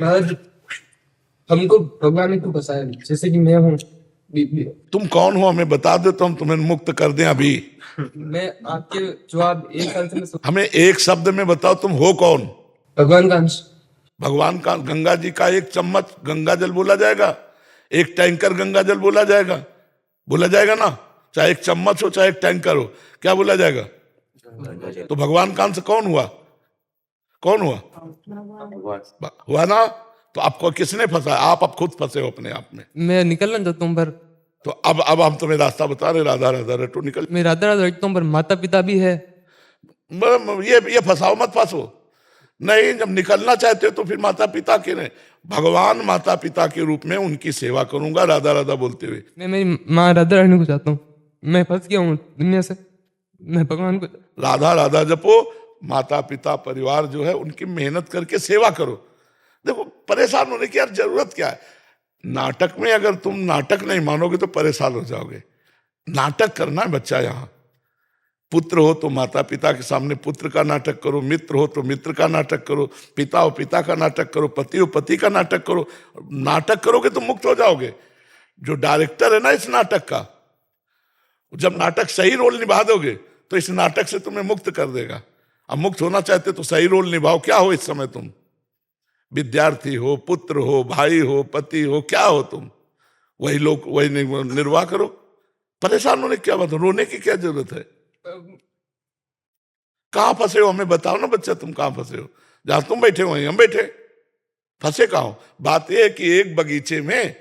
महाराज हमको भगवान ने क्यों फंसाया? जैसे कि मैं हूँ, तुम कौन हो हमें बता दो तो हम तुम्हें मुक्त कर दें अभी। मैं आपके जवाब एक साल से मैं हमें एक शब्द में बताओ तुम हो कौन? भगवान का अंश। भगवान का, गंगा जी का एक चम्मच गंगा जल बोला जाएगा, एक टैंकर गंगा जल बोला जाएगा? बोला जाएगा ना, चाहे एक चम्मच हो चाहे एक टैंकर हो, क्या बोला जाएगा? तो भगवान का अंश कौन हुआ? कौन हुआ? हुआ ना? तो आपको किसने फंसा? आप खुद फंसे हो अपने आप में। मैं निकलना चाहता हूँ पर तो अब हम तुम्हें रास्ता बता रहे, राधा राधा रटो निकल। मैं राधा राधा रखता हूँ पर माता पिता भी है। ये फंसाओ मत फंसो। नहीं, जब निकलना चाहते हो तो फिर माता पिता के नहीं, भगवान माता पिता के रूप में उनकी सेवा करूंगा राधा राधा बोलते हुए। मैं मेरी माँ राधा रानी को चाहता हूँ। मैं फंस गया हूँ दुनिया से, मैं भगवान को। राधा राधा जपो, माता पिता परिवार जो है उनकी मेहनत करके सेवा करो। देखो परेशान होने की यार जरूरत क्या है? नाटक में अगर तुम नाटक नहीं मानोगे तो परेशान हो जाओगे। नाटक करना है बच्चा। यहाँ पुत्र हो तो माता पिता के सामने पुत्र का नाटक करो, मित्र हो तो मित्र का नाटक करो, पिता हो पिता का नाटक करो, पति हो पति का नाटक करो। नाटक करोगे तो मुक्त हो जाओगे। जो डायरेक्टर है ना इस नाटक का, जब नाटक सही रोल निभा दोगे तो इस नाटक से तुम्हें मुक्त कर देगा। अब मुक्त होना चाहते तो सही रोल निभाओ। क्या हो इस समय तुम? विद्यार्थी हो, पुत्र हो, भाई हो, पति हो, क्या हो तुम? वही लोग वही निर्वाह करो। परेशान होने की क्या बात है? रोने की क्या जरूरत है? कहां फंसे हो हमें बताओ ना बच्चा, तुम कहां फंसे हो? जहां तुम बैठे हो वहीं हम बैठे, फंसे कहां हो? बात यह है कि एक बगीचे में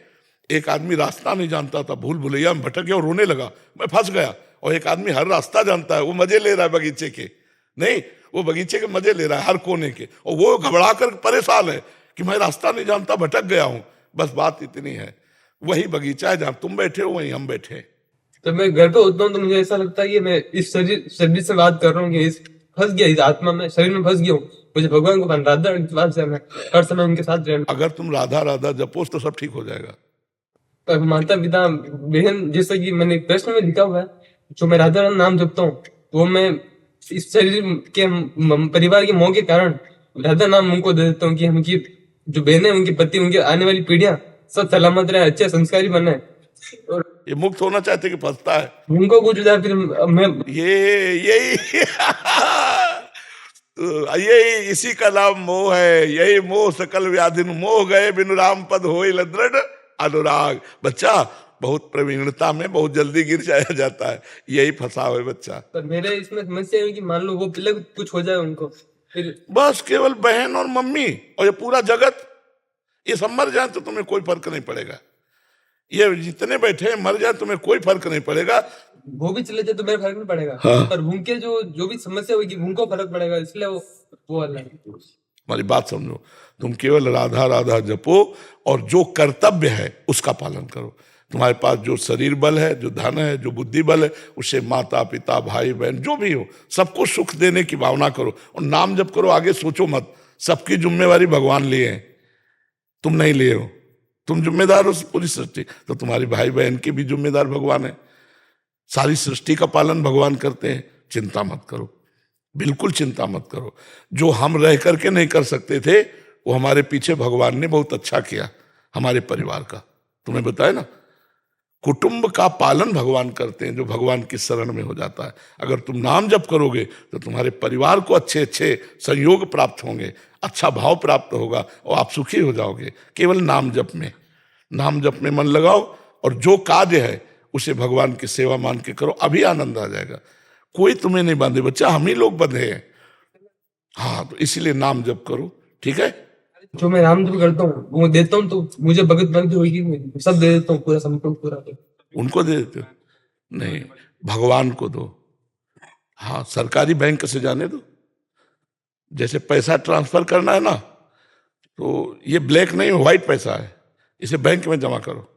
एक आदमी रास्ता नहीं जानता था, भूल भुलैया में भटक गया और रोने लगा, मैं फंस गया। और एक आदमी हर रास्ता जानता है, वो मजे ले रहा है बगीचे के, नहीं वो बगीचे के मजे ले रहा है हर कोने के, और वो घबरा कर परेशान है कि मैं रास्ता नहीं जानता, भटक गया हूं। बस बात इतनी है। वही बगीचा है जहां तुम बैठे हो वहीं हम बैठे हैं। तो मैं घर पे होता हूँ तो मुझे ऐसा लगता है कि मैं इस शरीर से बात कर रहा हूँ कि फंस गया, इस आत्मा में, शरीर में फंस गया हूँ। मुझे भगवान को राधा विश्वास है, मैं हर समय उनके साथ रहना। अगर तुम राधा राधा जपो तो सब ठीक हो जाएगा। पर माता पिता बहन, जैसा कि मैंने प्रश्न में लिखा हुआ है, जो मैं राधा राधा नाम जपता हूँ वो मैं इस शरीर के परिवार के मोह के कारण राधा नाम उनको दे देता हूँ कि उनकी जो बहन है, उनके पति, उनके आने वाली पीढ़ियां सब सलामत रहे, अच्छे संस्कारी बने। और ये मुक्त होना चाहते कि फंसता है? उनको कुछ जाए फिर मैं यही तो यही इसी का नाम मोह है। यही मोह सकल व्याधि मोह गए बिनु राम पद होय दृढ़ अनुराग। बच्चा बहुत प्रवीणता में बहुत जल्दी गिर जाया जाता है, यही फंसाव है बच्चा। पर मेरे इसमें समस्या है कि मान लो वो पहले कुछ हो जाए उनको, फिर बस केवल बहन और मम्मी और ये पूरा जगत, ये सब मर जाए तो तुम्हें कोई फर्क नहीं पड़ेगा। ये जितने बैठे हैं मर जाए तुम्हें कोई फर्क नहीं पड़ेगा। वो भी चले जाए तो मेरा फर्क नहीं पड़ेगा। हाँ। पर उनके जो भी समस्या होगी उनको फर्क पड़ेगा, इसलिए वो अलग है। हमारी बात समझो, तुम केवल राधा राधा जपो और जो कर्तव्य है उसका पालन करो। तुम्हारे पास जो शरीर बल है, जो धन है, जो बुद्धि बल है, उससे माता पिता भाई बहन जो भी हो सबको सुख देने की भावना करो और नाम जप करो। आगे सोचो मत। सबकी जिम्मेवारी भगवान लिए है, तुम नहीं लिए हो। तुम जिम्मेदार हो पूरी सृष्टि, तो तुम्हारी भाई बहन के भी जिम्मेदार भगवान है। सारी सृष्टि का पालन भगवान करते हैं। चिंता मत करो, बिल्कुल चिंता मत करो। जो हम रह करके नहीं कर सकते थे वो हमारे पीछे भगवान ने बहुत अच्छा किया। हमारे परिवार का तुम्हें बताया ना, कुटुंब का पालन भगवान करते हैं जो भगवान की शरण में हो जाता है। अगर तुम नाम जप करोगे तो तुम्हारे परिवार को अच्छे अच्छे संयोग प्राप्त होंगे, अच्छा भाव प्राप्त होगा और आप सुखी हो जाओगे। केवल नाम जप में मन लगाओ और जो कार्य है उसे भगवान की सेवा मान के करो, अभी आनंद आ जाएगा। कोई तुम्हें नहीं बांधे बच्चा, हम ही लोग बंधे हैं। हाँ, तो इसीलिए नाम जप करो, ठीक है? जो मैं नाम जप करता हूँ वो देता हूँ तो मुझे भगत भक्ति होगी, मैं सब दे देता हूँ, पूरा संपूर्ण पूरा। उनको दे देते हो? नहीं, भगवान को दो। हाँ, सरकारी बैंक से जाने दो। जैसे पैसा ट्रांसफर करना है ना, तो ये ब्लैक नहीं व्हाइट पैसा है, इसे बैंक में जमा करो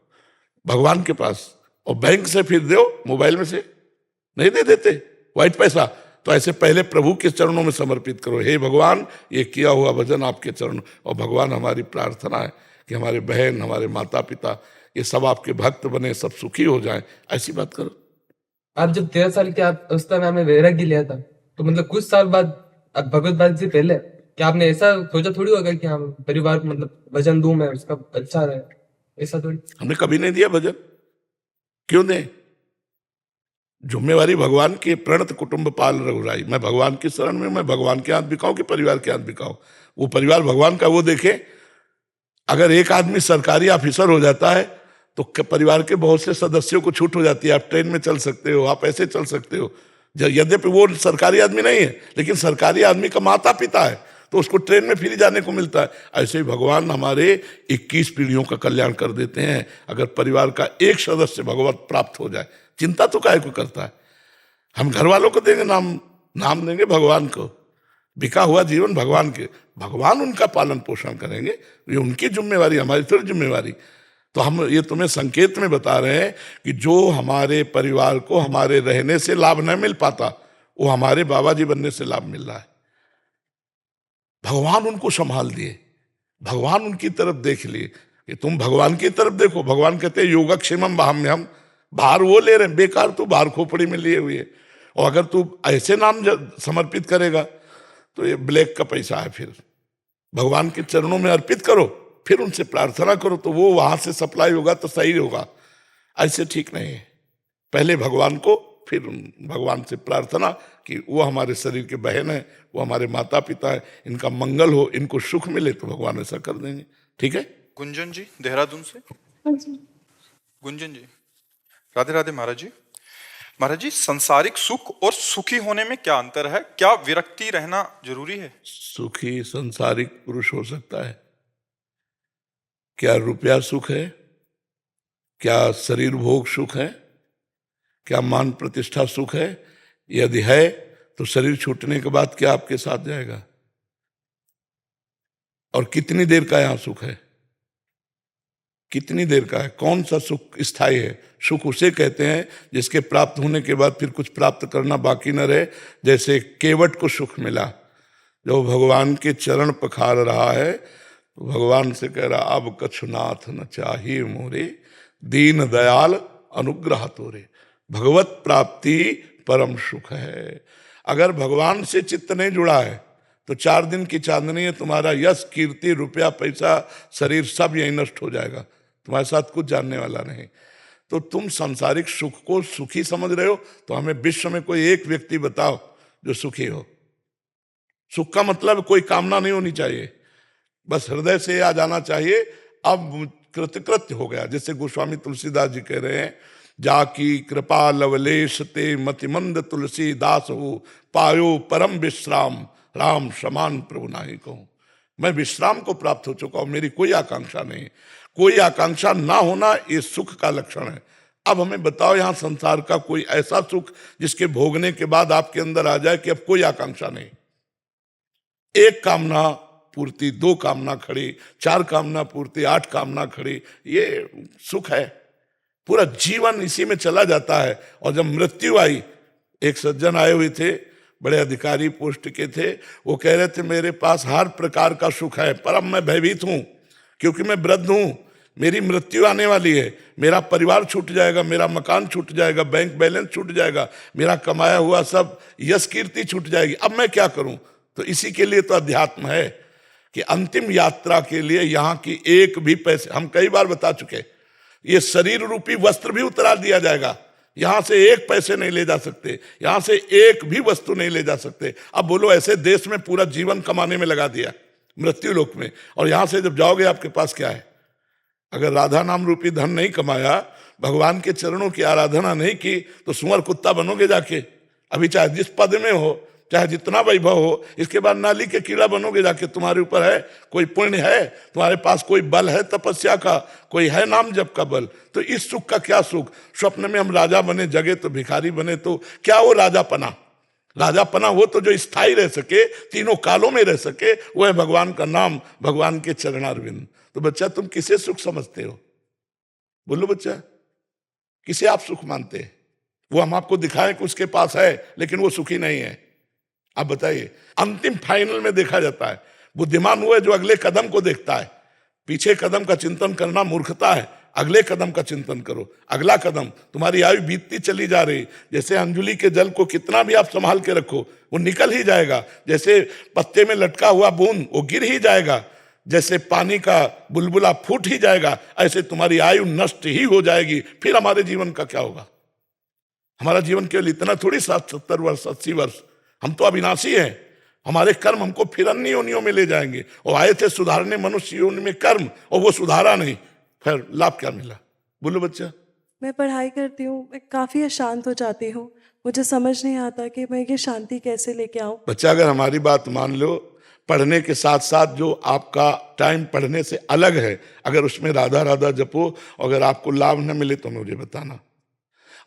भगवान के पास, और बैंक से फिर दो मोबाइल में से। नहीं दे देते व्हाइट पैसा, तो ऐसे पहले प्रभु के चरणों में समर्पित करो। हे भगवान, ये किया हुआ भजन आपके चरणों, और भगवान हमारी प्रार्थना है कि हमारे बहन, हमारे माता पिता ये सब आपके भक्त बने, सब सुखी हो जाएं, ऐसी बात करो। आप जब 13 साल के अवस्था में हमें वैराग्य लिया था, तो मतलब कुछ साल बाद, अब भगवत बात से पहले क्या आपने ऐसा सोचा थोड़ी होगा कि हाँ परिवार को मतलब वजन दूं मैं उसका अच्छा रहे, ऐसा थोड़ी। हमने कभी नहीं दिया भजन, क्यों दें? जिम्मेवारी भगवान की, प्रणत कुटुंब पाल रघुराई। मैं भगवान की शरण में, मैं भगवान के हाथ बिकाऊं कि परिवार के हाथ बिकाऊं? वो परिवार भगवान का, वो देखे। अगर एक आदमी सरकारी ऑफिसर हो जाता है तो परिवार के बहुत से सदस्यों को छूट हो जाती है। आप ट्रेन में चल सकते हो, आप ऐसे चल सकते हो। यद्यपि वो सरकारी आदमी नहीं है, लेकिन सरकारी आदमी का माता पिता है, तो उसको ट्रेन में फ्री जाने को मिलता है। ऐसे ही भगवान हमारे 21 पीढ़ियों का कल्याण कर देते हैं अगर परिवार का एक सदस्य भगवत प्राप्त हो जाए। चिंता तो काहे को करता है? हम घर वालों को देंगे नाम, नाम देंगे भगवान को। बिका हुआ जीवन भगवान के, भगवान उनका पालन पोषण करेंगे, ये उनकी जिम्मेवारी, हमारी थोड़ी जिम्मेवारी। तो हम ये तुम्हें संकेत में बता रहे हैं कि जो हमारे परिवार को हमारे रहने से लाभ न मिल पाता, वो हमारे बाबा जी बनने से लाभ मिल रहा है। भगवान उनको संभाल दिए, भगवान उनकी तरफ देख लिए कि तुम भगवान की तरफ देखो। भगवान कहते हैं योगक्षेमम हम भार वो ले रहे हैं, बेकार तू भार खोपड़ी में लिए हुए। और अगर तू ऐसे नाम समर्पित करेगा तो ये ब्लैक का पैसा है। फिर भगवान के चरणों में अर्पित करो, फिर उनसे प्रार्थना करो, तो वो वहां से सप्लाई होगा तो सही होगा। ऐसे ठीक नहीं है। पहले भगवान को, फिर भगवान से प्रार्थना कि वो हमारे शरीर के बहन है, वो हमारे माता पिता है, इनका मंगल हो, इनको सुख मिले, तो भगवान ऐसा कर देंगे। ठीक है। गुंजन जी देहरादून से। गुंजन जी, राधे राधे महाराज जी। महाराज जी, संसारिक सुख और सुखी होने में क्या अंतर है? क्या विरक्ति रहना जरूरी है? सुखी संसारिक पुरुष हो सकता है। क्या रुपया सुख है? क्या शरीर भोग सुख है? क्या मान प्रतिष्ठा सुख है? यदि है तो शरीर छूटने के बाद क्या आपके साथ जाएगा? और कितनी देर का यहां सुख है? कितनी देर का है? कौन सा सुख स्थायी है? सुख उसे कहते हैं जिसके प्राप्त होने के बाद फिर कुछ प्राप्त करना बाकी न रहे। जैसे केवट को सुख मिला, जो भगवान के चरण पखार रहा है तो भगवान से कह रहा अब कछुनाथ न चाहिए मोरे, दीन दयाल अनुग्रह तोरे। भगवत प्राप्ति परम सुख है। अगर भगवान से चित्त नहीं जुड़ा है तो 4 दिन की चांदनी है, तुम्हारा यश कीर्ति रुपया पैसा शरीर सब यही नष्ट हो जाएगा, तुम्हारे साथ कुछ जानने वाला नहीं। तो तुम सांसारिक सुख को सुखी समझ रहे हो, तो हमें विश्व में कोई एक व्यक्ति बताओ जो सुखी हो। सुख का मतलब कोई कामना नहीं होनी चाहिए, बस हृदय से आ जाना चाहिए। अब कृतकृत्य हो गया, जैसे गोस्वामी तुलसीदास जी कह रहे हैं, जाकी कृपा लवलेश ते मतिमंद तुलसी दास हो, पायो परम विश्राम राम समान प्रभु नाही कहूं। मैं विश्राम को प्राप्त हो चुका हूं, मेरी कोई आकांक्षा नहीं। कोई आकांक्षा ना होना ये सुख का लक्षण है। अब हमें बताओ, यहां संसार का कोई ऐसा सुख जिसके भोगने के बाद आपके अंदर आ जाए कि अब कोई आकांक्षा नहीं। एक कामना पूर्ति, 2 कामना खड़ी, 4 कामना पूर्ति, 8 कामना खड़ी, ये सुख है। पूरा जीवन इसी में चला जाता है। और जब मृत्यु आई, एक सज्जन आए हुए थे, बड़े अधिकारी पोस्ट के थे, वो कह रहे थे मेरे पास हर प्रकार का सुख है, पर अब मैं भयभीत हूं क्योंकि मैं वृद्ध हूं, मेरी मृत्यु आने वाली है, मेरा परिवार छूट जाएगा, मेरा मकान छूट जाएगा, बैंक बैलेंस छूट जाएगा, मेरा कमाया हुआ सब यश कीर्ति छूट जाएगी, अब मैं क्या करूं? तो इसी के लिए तो अध्यात्म है कि अंतिम यात्रा के लिए यहाँ की एक भी पैसे, हम कई बार बता चुके, ये शरीर रूपी वस्त्र भी उतार दिया जाएगा, यहां से एक पैसे नहीं ले जा सकते, यहां से एक भी वस्तु नहीं ले जा सकते। अब बोलो, ऐसे देश में पूरा जीवन कमाने में लगा दिया मृत्यु लोक में, और यहां से जब जाओगे आपके पास क्या है? अगर राधा नाम रूपी धन नहीं कमाया, भगवान के चरणों की आराधना नहीं की, तो सुअर कुत्ता बनोगे जाके। अभी चाहे जिस पद में हो, चाहे जितना वैभव हो, इसके बाद नाली के कीड़ा बनोगे जाके। तुम्हारे ऊपर है कोई पुण्य है, तुम्हारे पास कोई बल है तपस्या का, कोई है नाम जप का बल, तो इस सुख का क्या सुख? स्वप्न में हम राजा बने, जगे तो भिखारी बने, तो क्या वो राजापना? राजापना वो तो जो स्थायी रह सके, तीनों कालों में रह सके, वो है भगवान का नाम, भगवान के चरणारविंद। तो बच्चा, तुम किसे सुख समझते हो? बोलो बच्चा, किसे आप सुख मानते हैं? वो हम आपको दिखाएं कि उसके पास है, लेकिन वो सुखी नहीं है। आप बताइए, अंतिम फाइनल में देखा जाता है। बुद्धिमान वो है जो अगले कदम को देखता है, पीछे कदम का चिंतन करना मूर्खता है। अगले कदम का चिंतन करो। अगला कदम, तुम्हारी आयु बीतती चली जा रही, जैसे अंजुलि के जल को कितना भी आप संभाल के रखो वो निकल ही जाएगा, जैसे पत्ते में लटका हुआ बूंद वो गिर ही जाएगा, जैसे पानी का बुलबुला फूट ही जाएगा, ऐसे तुम्हारी आयु नष्ट ही हो जाएगी। फिर हमारे जीवन का क्या होगा? हमारा जीवन केवल इतना थोड़ी 70 वर्ष 80 वर्ष, हम तो अविनाशी हैं। हमारे कर्म हमको फिर अन्य योनियों में ले जाएंगे, और आए थे सुधारने मनुष्य योनि में कर्म, और वो सुधारा नहीं, फिर लाभ क्या मिला? बोलो बच्चा। मैं पढ़ाई करती हूँ, मैं काफ़ी अशांत हो जाती हूँ, मुझे समझ नहीं आता कि मैं ये शांति कैसे लेके आऊँ। बच्चा, अगर हमारी बात मान लो, पढ़ने के साथ साथ जो आपका टाइम पढ़ने से अलग है, अगर उसमें राधा राधा जपो, अगर आपको लाभ न मिले तो मुझे बताना।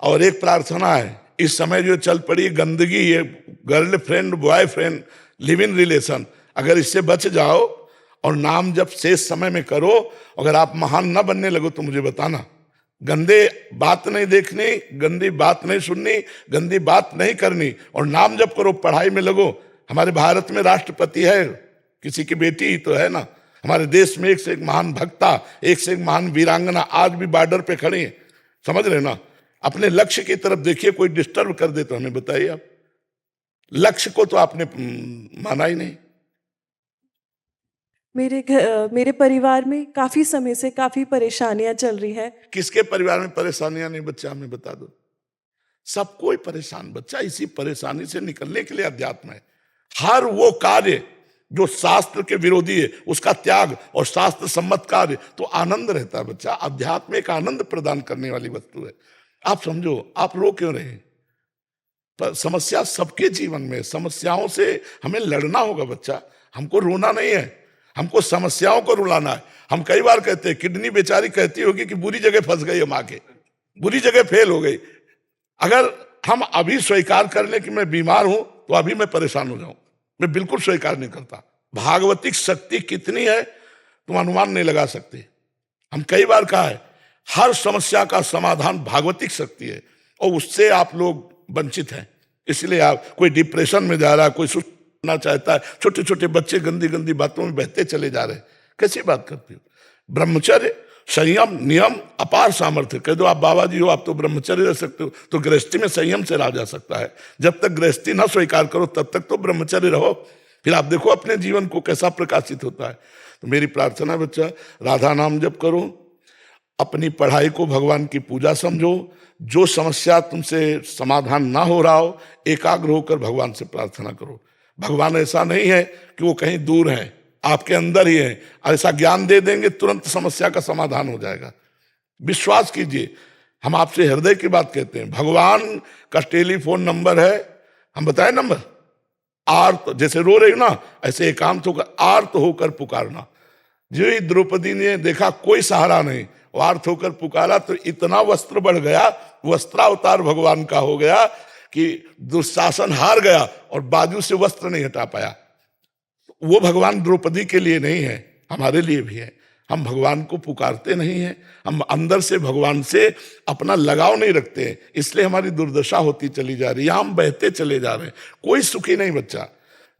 और एक प्रार्थना है, इस समय जो चल पड़ी गंदगी, ये girlfriend boyfriend live in relation, अगर इससे बच जाओ और नाम जब शेष समय में करो, अगर आप महान न बनने लगो तो मुझे बताना। गंदे बात नहीं देखनी, गंदी बात नहीं सुननी, गंदी बात नहीं करनी, और नाम जब करो, पढ़ाई में लगो। हमारे भारत में राष्ट्रपति है, किसी की बेटी ही तो है ना। हमारे देश में एक से एक महान भक्ता, एक से एक महान वीरांगना आज भी बॉर्डर पे खड़ी है, समझ रहे ना। अपने लक्ष्य की तरफ देखिए, कोई डिस्टर्ब कर दे तो हमें बताइए। आप लक्ष्य को तो आपने माना ही नहीं। मेरे परिवार में काफ़ी समय से काफ़ी परेशानियां चल रही हैं। किसके परिवार में परेशानियां नहीं बच्चा, हमें बता दो। सब कोई परेशान बच्चा, इसी परेशानी से निकलने के लिए अध्यात्म है। हर वो कार्य जो शास्त्र के विरोधी है उसका त्याग, और शास्त्र सम्मत कार्य तो आनंद रहता है बच्चा। अध्यात्म एक आनंद प्रदान करने वाली वस्तु है। आप समझो, आप रो क्यों रहे? पर समस्या सबके जीवन में, समस्याओं से हमें लड़ना होगा बच्चा, हमको रोना नहीं है, हमको समस्याओं को रुलाना है। हम कई बार कहते हैं, किडनी बेचारी कहती होगी कि बुरी जगह फंस गई, हम आके बुरी जगह फेल हो गई। अगर हम अभी स्वीकार कर लें कि मैं बीमार हूं तो अभी मैं परेशान हो जाऊं, मैं बिल्कुल स्वीकार नहीं करता। भागवतिक शक्ति कितनी है तुम अनुमान नहीं लगा सकते। हम कई बार कहा है, हर समस्या का समाधान भागवतिक शक्ति है, और उससे आप लोग वंचित हैं। इसलिए आप, कोई डिप्रेशन में जा रहा है, कोई सुनना चाहता है, छोटे छोटे बच्चे गंदी गंदी बातों में बहते चले जा रहे हैं। कैसी बात करते हो? ब्रह्मचर्य, संयम, नियम, अपार सामर्थ्य। कह दो आप बाबा जी हो, आप तो ब्रह्मचर्य रह सकते हो, तो गृहस्थी में संयम से रहा जा सकता है। जब तक गृहस्थी ना स्वीकार करो तब तक तो ब्रह्मचर्य रहो, फिर आप देखो अपने जीवन को कैसा प्रकाशित होता है। तो मेरी प्रार्थना है बच्चा, राधा नाम जप करो, अपनी पढ़ाई को भगवान की पूजा समझो। जो समस्या तुमसे समाधान ना हो रहा हो, एकाग्र होकर भगवान से प्रार्थना करो। भगवान ऐसा नहीं है कि वो कहीं दूर है, आपके अंदर ही है। ऐसा ज्ञान दे देंगे तुरंत समस्या का समाधान हो जाएगा। विश्वास कीजिए, हम आपसे हृदय की बात कहते हैं। भगवान का टेलीफोन नंबर है, हम बताएं नंबर, आर्त, जैसे रो रही हो ना, ऐसे एकांत होकर आर्त होकर पुकारना। जो ही द्रौपदी ने देखा कोई सहारा नहीं, आर्त होकर पुकारा तो इतना वस्त्र बढ़ गया, वस्त्रावतार भगवान का हो गया कि दुशासन हार गया और बाजू से वस्त्र नहीं हटा पाया। वो भगवान द्रौपदी के लिए नहीं है, हमारे लिए भी है। हम भगवान को पुकारते नहीं हैं, हम अंदर से भगवान से अपना लगाव नहीं रखते हैं, इसलिए हमारी दुर्दशा होती चली जा रही है, हम बहते चले जा रहे हैं। कोई सुखी नहीं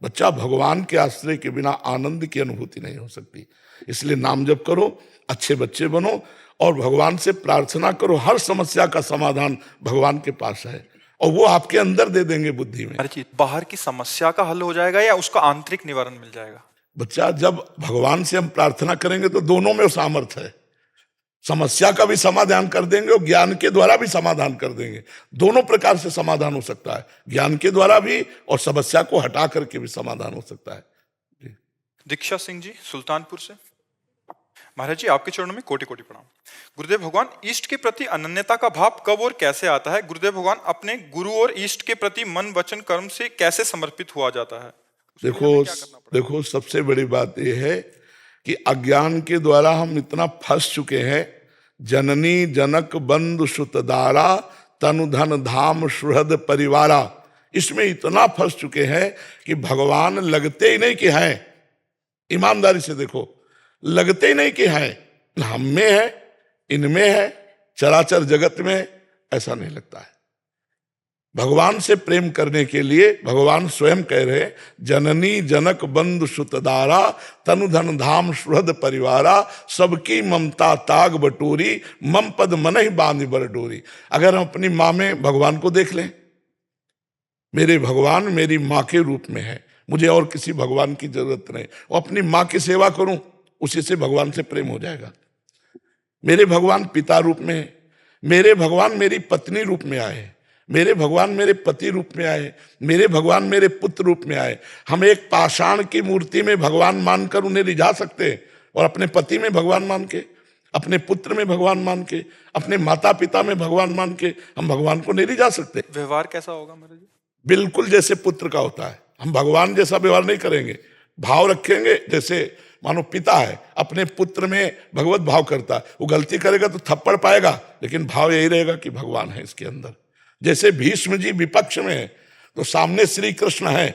बच्चा भगवान के आश्रय के बिना आनंद की अनुभूति नहीं हो सकती। इसलिए नाम जप करो, अच्छे बच्चे बनो, और भगवान से प्रार्थना करो। हर समस्या का समाधान भगवान के पास है, और वो आपके अंदर दे देंगे बुद्धि में। अरे जी, बाहर की समस्या का हल हो जाएगा या उसका आंतरिक निवारण मिल जाएगा? बच्चा, जब भगवान से हम प्रार्थना करेंगे तो दोनों में सामर्थ्य है। समस्या का भी समाधान कर देंगे और ज्ञान के द्वारा भी समाधान कर देंगे। दोनों प्रकार से समाधान हो सकता है, ज्ञान के द्वारा भी और समस्या को हटा करके भी समाधान हो सकता है। दीक्षा सिंह जी, सुल्तानपुर से। महाराज जी, आपके चरणों में कोटि कोटि प्रणाम। गुरुदेव भगवान, इष्ट के प्रति अनन्यता का भाव कब और कैसे आता है? गुरुदेव भगवान, अपने गुरु और इष्ट के प्रति मन वचन कर्म से कैसे समर्पित हुआ जाता है? देखो सबसे बड़ी बात यह है कि अज्ञान के द्वारा हम इतना फंस चुके हैं। जननी जनक बंधु सुतदारा तनु धन धाम सुहृद परिवारा, इसमें इतना फंस चुके हैं कि भगवान लगते ही नहीं कि हैं। ईमानदारी से देखो, लगते ही नहीं कि हैं। हम में है, इनमें है, चराचर जगत में ऐसा नहीं लगता है। भगवान से प्रेम करने के लिए भगवान स्वयं कह रहे हैं, जननी जनक बंधु सुतदारा तनु धन धाम सुहृद परिवारा सबकी ममता ताग बटोरी मम पद मनहि बांध बर डोरी। अगर हम अपनी माँ में भगवान को देख लें, मेरे भगवान मेरी माँ के रूप में है, मुझे और किसी भगवान की जरूरत नहीं, और अपनी माँ की सेवा करूं, उसी से भगवान से प्रेम हो जाएगा। मेरे भगवान पिता रूप में है, मेरे भगवान मेरी पत्नी रूप में आए, मेरे भगवान मेरे पति रूप में आए, मेरे भगवान मेरे पुत्र रूप में आए। हम एक पाषाण की मूर्ति में भगवान मानकर उन्हें रिझा सकते हैं, और अपने पति में भगवान मान के, अपने पुत्र में भगवान मान के, अपने माता पिता में भगवान मान के हम भगवान को नहीं रिझा सकते। व्यवहार कैसा होगा महाराज जी? बिल्कुल जैसे पुत्र का होता है। हम भगवान जैसा व्यवहार नहीं करेंगे, भाव रखेंगे। जैसे मानो पिता है, अपने पुत्र में भगवत भाव करता है, वो गलती करेगा तो थप्पड़ पाएगा, लेकिन भाव यही रहेगा कि भगवान है इसके अंदर। जैसे भीष्म जी विपक्ष में है, तो सामने श्री कृष्ण है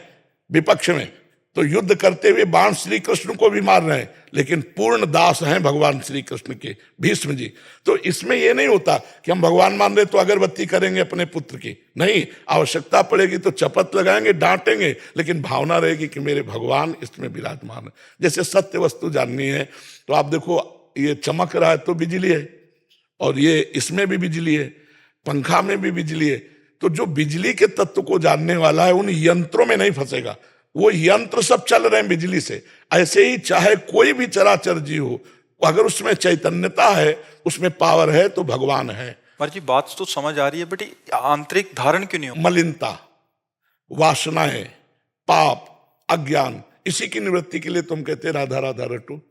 विपक्ष में, तो युद्ध करते हुए बाण श्री कृष्ण को भी मार रहे हैं, लेकिन पूर्ण दास हैं भगवान श्री कृष्ण के भीष्म जी। तो इसमें यह नहीं होता कि हम भगवान मान रहे तो अगरबत्ती करेंगे अपने पुत्र की, नहीं, आवश्यकता पड़ेगी तो चपत लगाएंगे, डांटेंगे, लेकिन भावना रहेगी कि मेरे भगवान इसमें विराजमान है। जैसे सत्य वस्तु जाननी है तो आप देखो, ये चमक रहा है तो बिजली है, और ये इसमें भी बिजली है, पंखा में भी बिजली है। तो जो बिजली के तत्व को जानने वाला है उन यंत्रों में नहीं फंसेगा, वो यंत्र सब चल रहे हैं बिजली से। ऐसे ही चाहे कोई भी चराचर जीव हो, अगर उसमें चैतन्यता है, उसमें पावर है, तो भगवान है। महाराज जी बात तो समझ आ रही है, बेटी आंतरिक धारण क्यों नहीं हो? मलिनता, वासनाएं, पाप, अज्ञान, इसी की निवृत्ति के लिए तुम कहते राधा राधा रटो,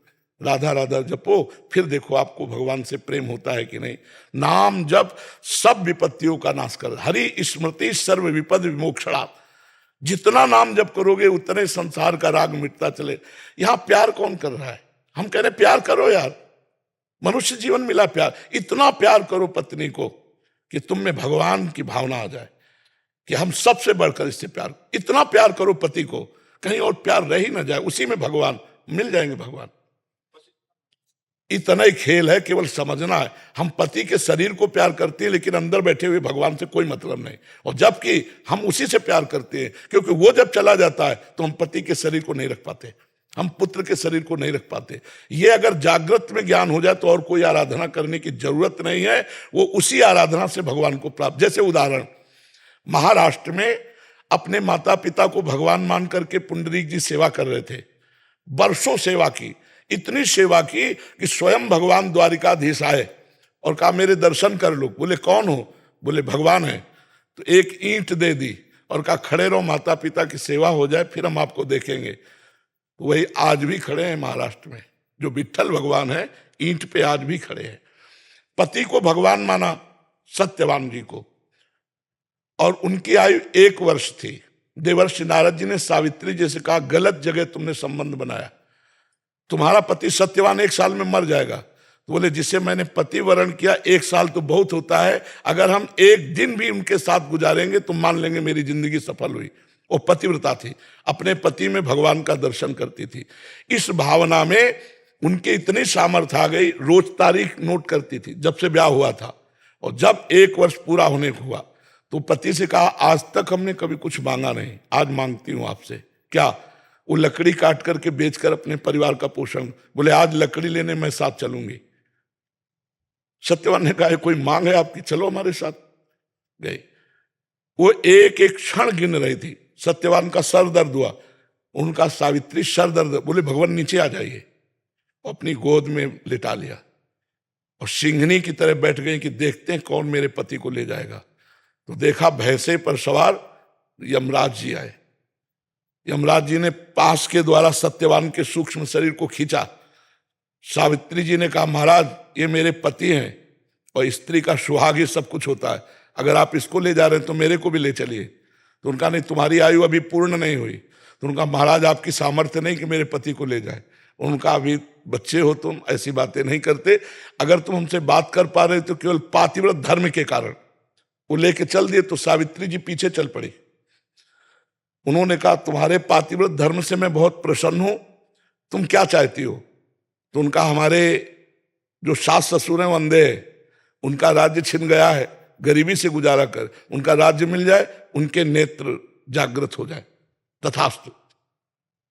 राधा राधा जपो, फिर देखो आपको भगवान से प्रेम होता है कि नहीं। नाम जप सब विपत्तियों का नाश कर, हरि स्मृति सर्व विपद विमोक्षणा। जितना नाम जप करोगे उतने संसार का राग मिटता चले। यहां प्यार कौन कर रहा है? हम कह रहे प्यार करो यार, मनुष्य जीवन मिला प्यार, इतना प्यार करो पत्नी को कि तुम में भगवान की भावना आ जाए कि हम सबसे बढ़कर इससे प्यार, इतना प्यार करो पति को, कहीं और प्यार रह ही ना जाए, उसी में भगवान मिल जाएंगे। भगवान इतना ही खेल है, केवल समझना है। हम पति के शरीर को प्यार करते हैं, लेकिन अंदर बैठे हुए भगवान से कोई मतलब नहीं, और जबकि हम उसी से प्यार करते हैं, क्योंकि वो जब चला जाता है तो हम पति के शरीर को नहीं रख पाते, हम पुत्र के शरीर को नहीं रख पाते। ये अगर जागृत में ज्ञान हो जाए तो और कोई आराधना करने की जरूरत नहीं है, वो उसी आराधना से भगवान को प्राप्त। जैसे उदाहरण, महाराष्ट्र में अपने माता पिता को भगवान मान करके पुंडरीक जी सेवा कर रहे थे, वर्षों सेवा की, इतनी सेवा की कि स्वयं भगवान द्वारिकाधीश आए और कहा मेरे दर्शन कर लो। बोले कौन हो? बोले भगवान है। तो एक ईंट दे दी और कहा खड़े रहो, माता पिता की सेवा हो जाए, फिर हम आपको देखेंगे। तो वही आज भी खड़े हैं महाराष्ट्र में, जो विट्ठल भगवान है, ईंट पे आज भी खड़े हैं। पति को भगवान माना सत्यवान जी को, और उनकी आयु 1 वर्ष थी। देवर्षि नारद जी ने सावित्री जी से कहा गलत जगह तुमने संबंध बनाया, तुम्हारा पति सत्यवान 1 साल में मर जाएगा। तो बोले जिसे मैंने पति वरण किया 1 साल तो बहुत होता है, अगर हम 1 दिन भी उनके साथ गुजारेंगे तो मान लेंगे मेरी जिंदगी सफल हुई। वो पतिव्रता थी, अपने पति में भगवान का दर्शन करती थी। इस भावना में उनके इतनी सामर्थ्य आ गई, रोज तारीख नोट करती थी जब से ब्याह हुआ था, और जब 1 वर्ष पूरा होने को हुआ तो पति से कहा आज तक हमने कभी कुछ मांगा नहीं, आज मांगती हूं आपसे। क्या? वो लकड़ी काट करके बेचकर अपने परिवार का पोषण। बोले आज लकड़ी लेने मैं साथ चलूंगी। सत्यवान ने कहा कोई मांग है आपकी, चलो हमारे साथ। गए, वो एक एक क्षण गिन रही थी। सत्यवान का सर दर्द हुआ, उनका सावित्री सर दर्द, बोले भगवान नीचे आ जाइए, अपनी गोद में लिटा लिया और सिंहनी की तरह बैठ गई कि देखते हैं कौन मेरे पति को ले जाएगा। तो देखा भैंसे पर सवार यमराज जी आए। यमराज जी ने पास के द्वारा सत्यवान के सूक्ष्म शरीर को खींचा। सावित्री जी ने कहा महाराज ये मेरे पति हैं, और स्त्री का सुहाग ही सब कुछ होता है, अगर आप इसको ले जा रहे हैं तो मेरे को भी ले चलिए। तो उनका नहीं, तुम्हारी आयु अभी पूर्ण नहीं हुई। तो उनका महाराज आपकी सामर्थ्य नहीं कि मेरे पति को ले जाए। उनका अभी बच्चे हो तुम, ऐसी बातें नहीं करते, अगर तुम हमसे बात कर पा रहे तो केवल पातिव्रत धर्म के कारण। वो लेके चल दिए तो सावित्री जी पीछे चल पड़ी। उन्होंने कहा तुम्हारे पातिव्रत धर्म से मैं बहुत प्रसन्न हूं, तुम क्या चाहती हो? तो उनका हमारे जो सास ससुर हैं वो अंधे हैं, उनका राज्य छिन गया है, गरीबी से गुजारा कर, उनका राज्य मिल जाए, उनके नेत्र जागृत हो जाए, तथास्तु।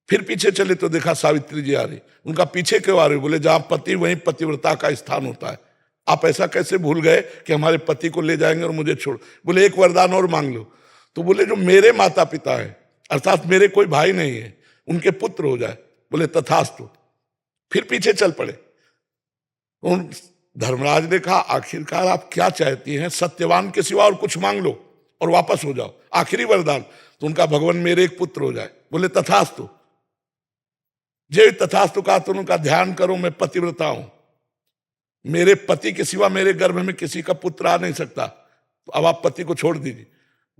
फिर पीछे चले तो देखा सावित्री जी आ रही, उनका पीछे क्यों आ रही? बोले जहां पति वहीं पतिव्रता का स्थान होता है। आप ऐसा कैसे भूल गए कि हमारे पति को ले जाएंगे और मुझे छोड़? बोले एक वरदान और मांग लो। तो बोले जो मेरे माता पिता है, अर्थात मेरे कोई भाई नहीं है, उनके पुत्र हो जाए। बोले तथास्तु। फिर पीछे चल पड़े। उन धर्मराज ने कहा आखिरकार आप क्या चाहती हैं? सत्यवान के सिवा और कुछ मांग लो और वापस हो जाओ, आखिरी वरदान। तो उनका भगवान मेरे एक पुत्र हो जाए। बोले तथास्तु। जे तथास्तु कहा तो उनका ध्यान करो, मैं पतिव्रता हूं, मेरे पति के सिवा मेरे गर्भ में किसी का पुत्र आ नहीं सकता, तो अब आप पति को छोड़ दीजिए।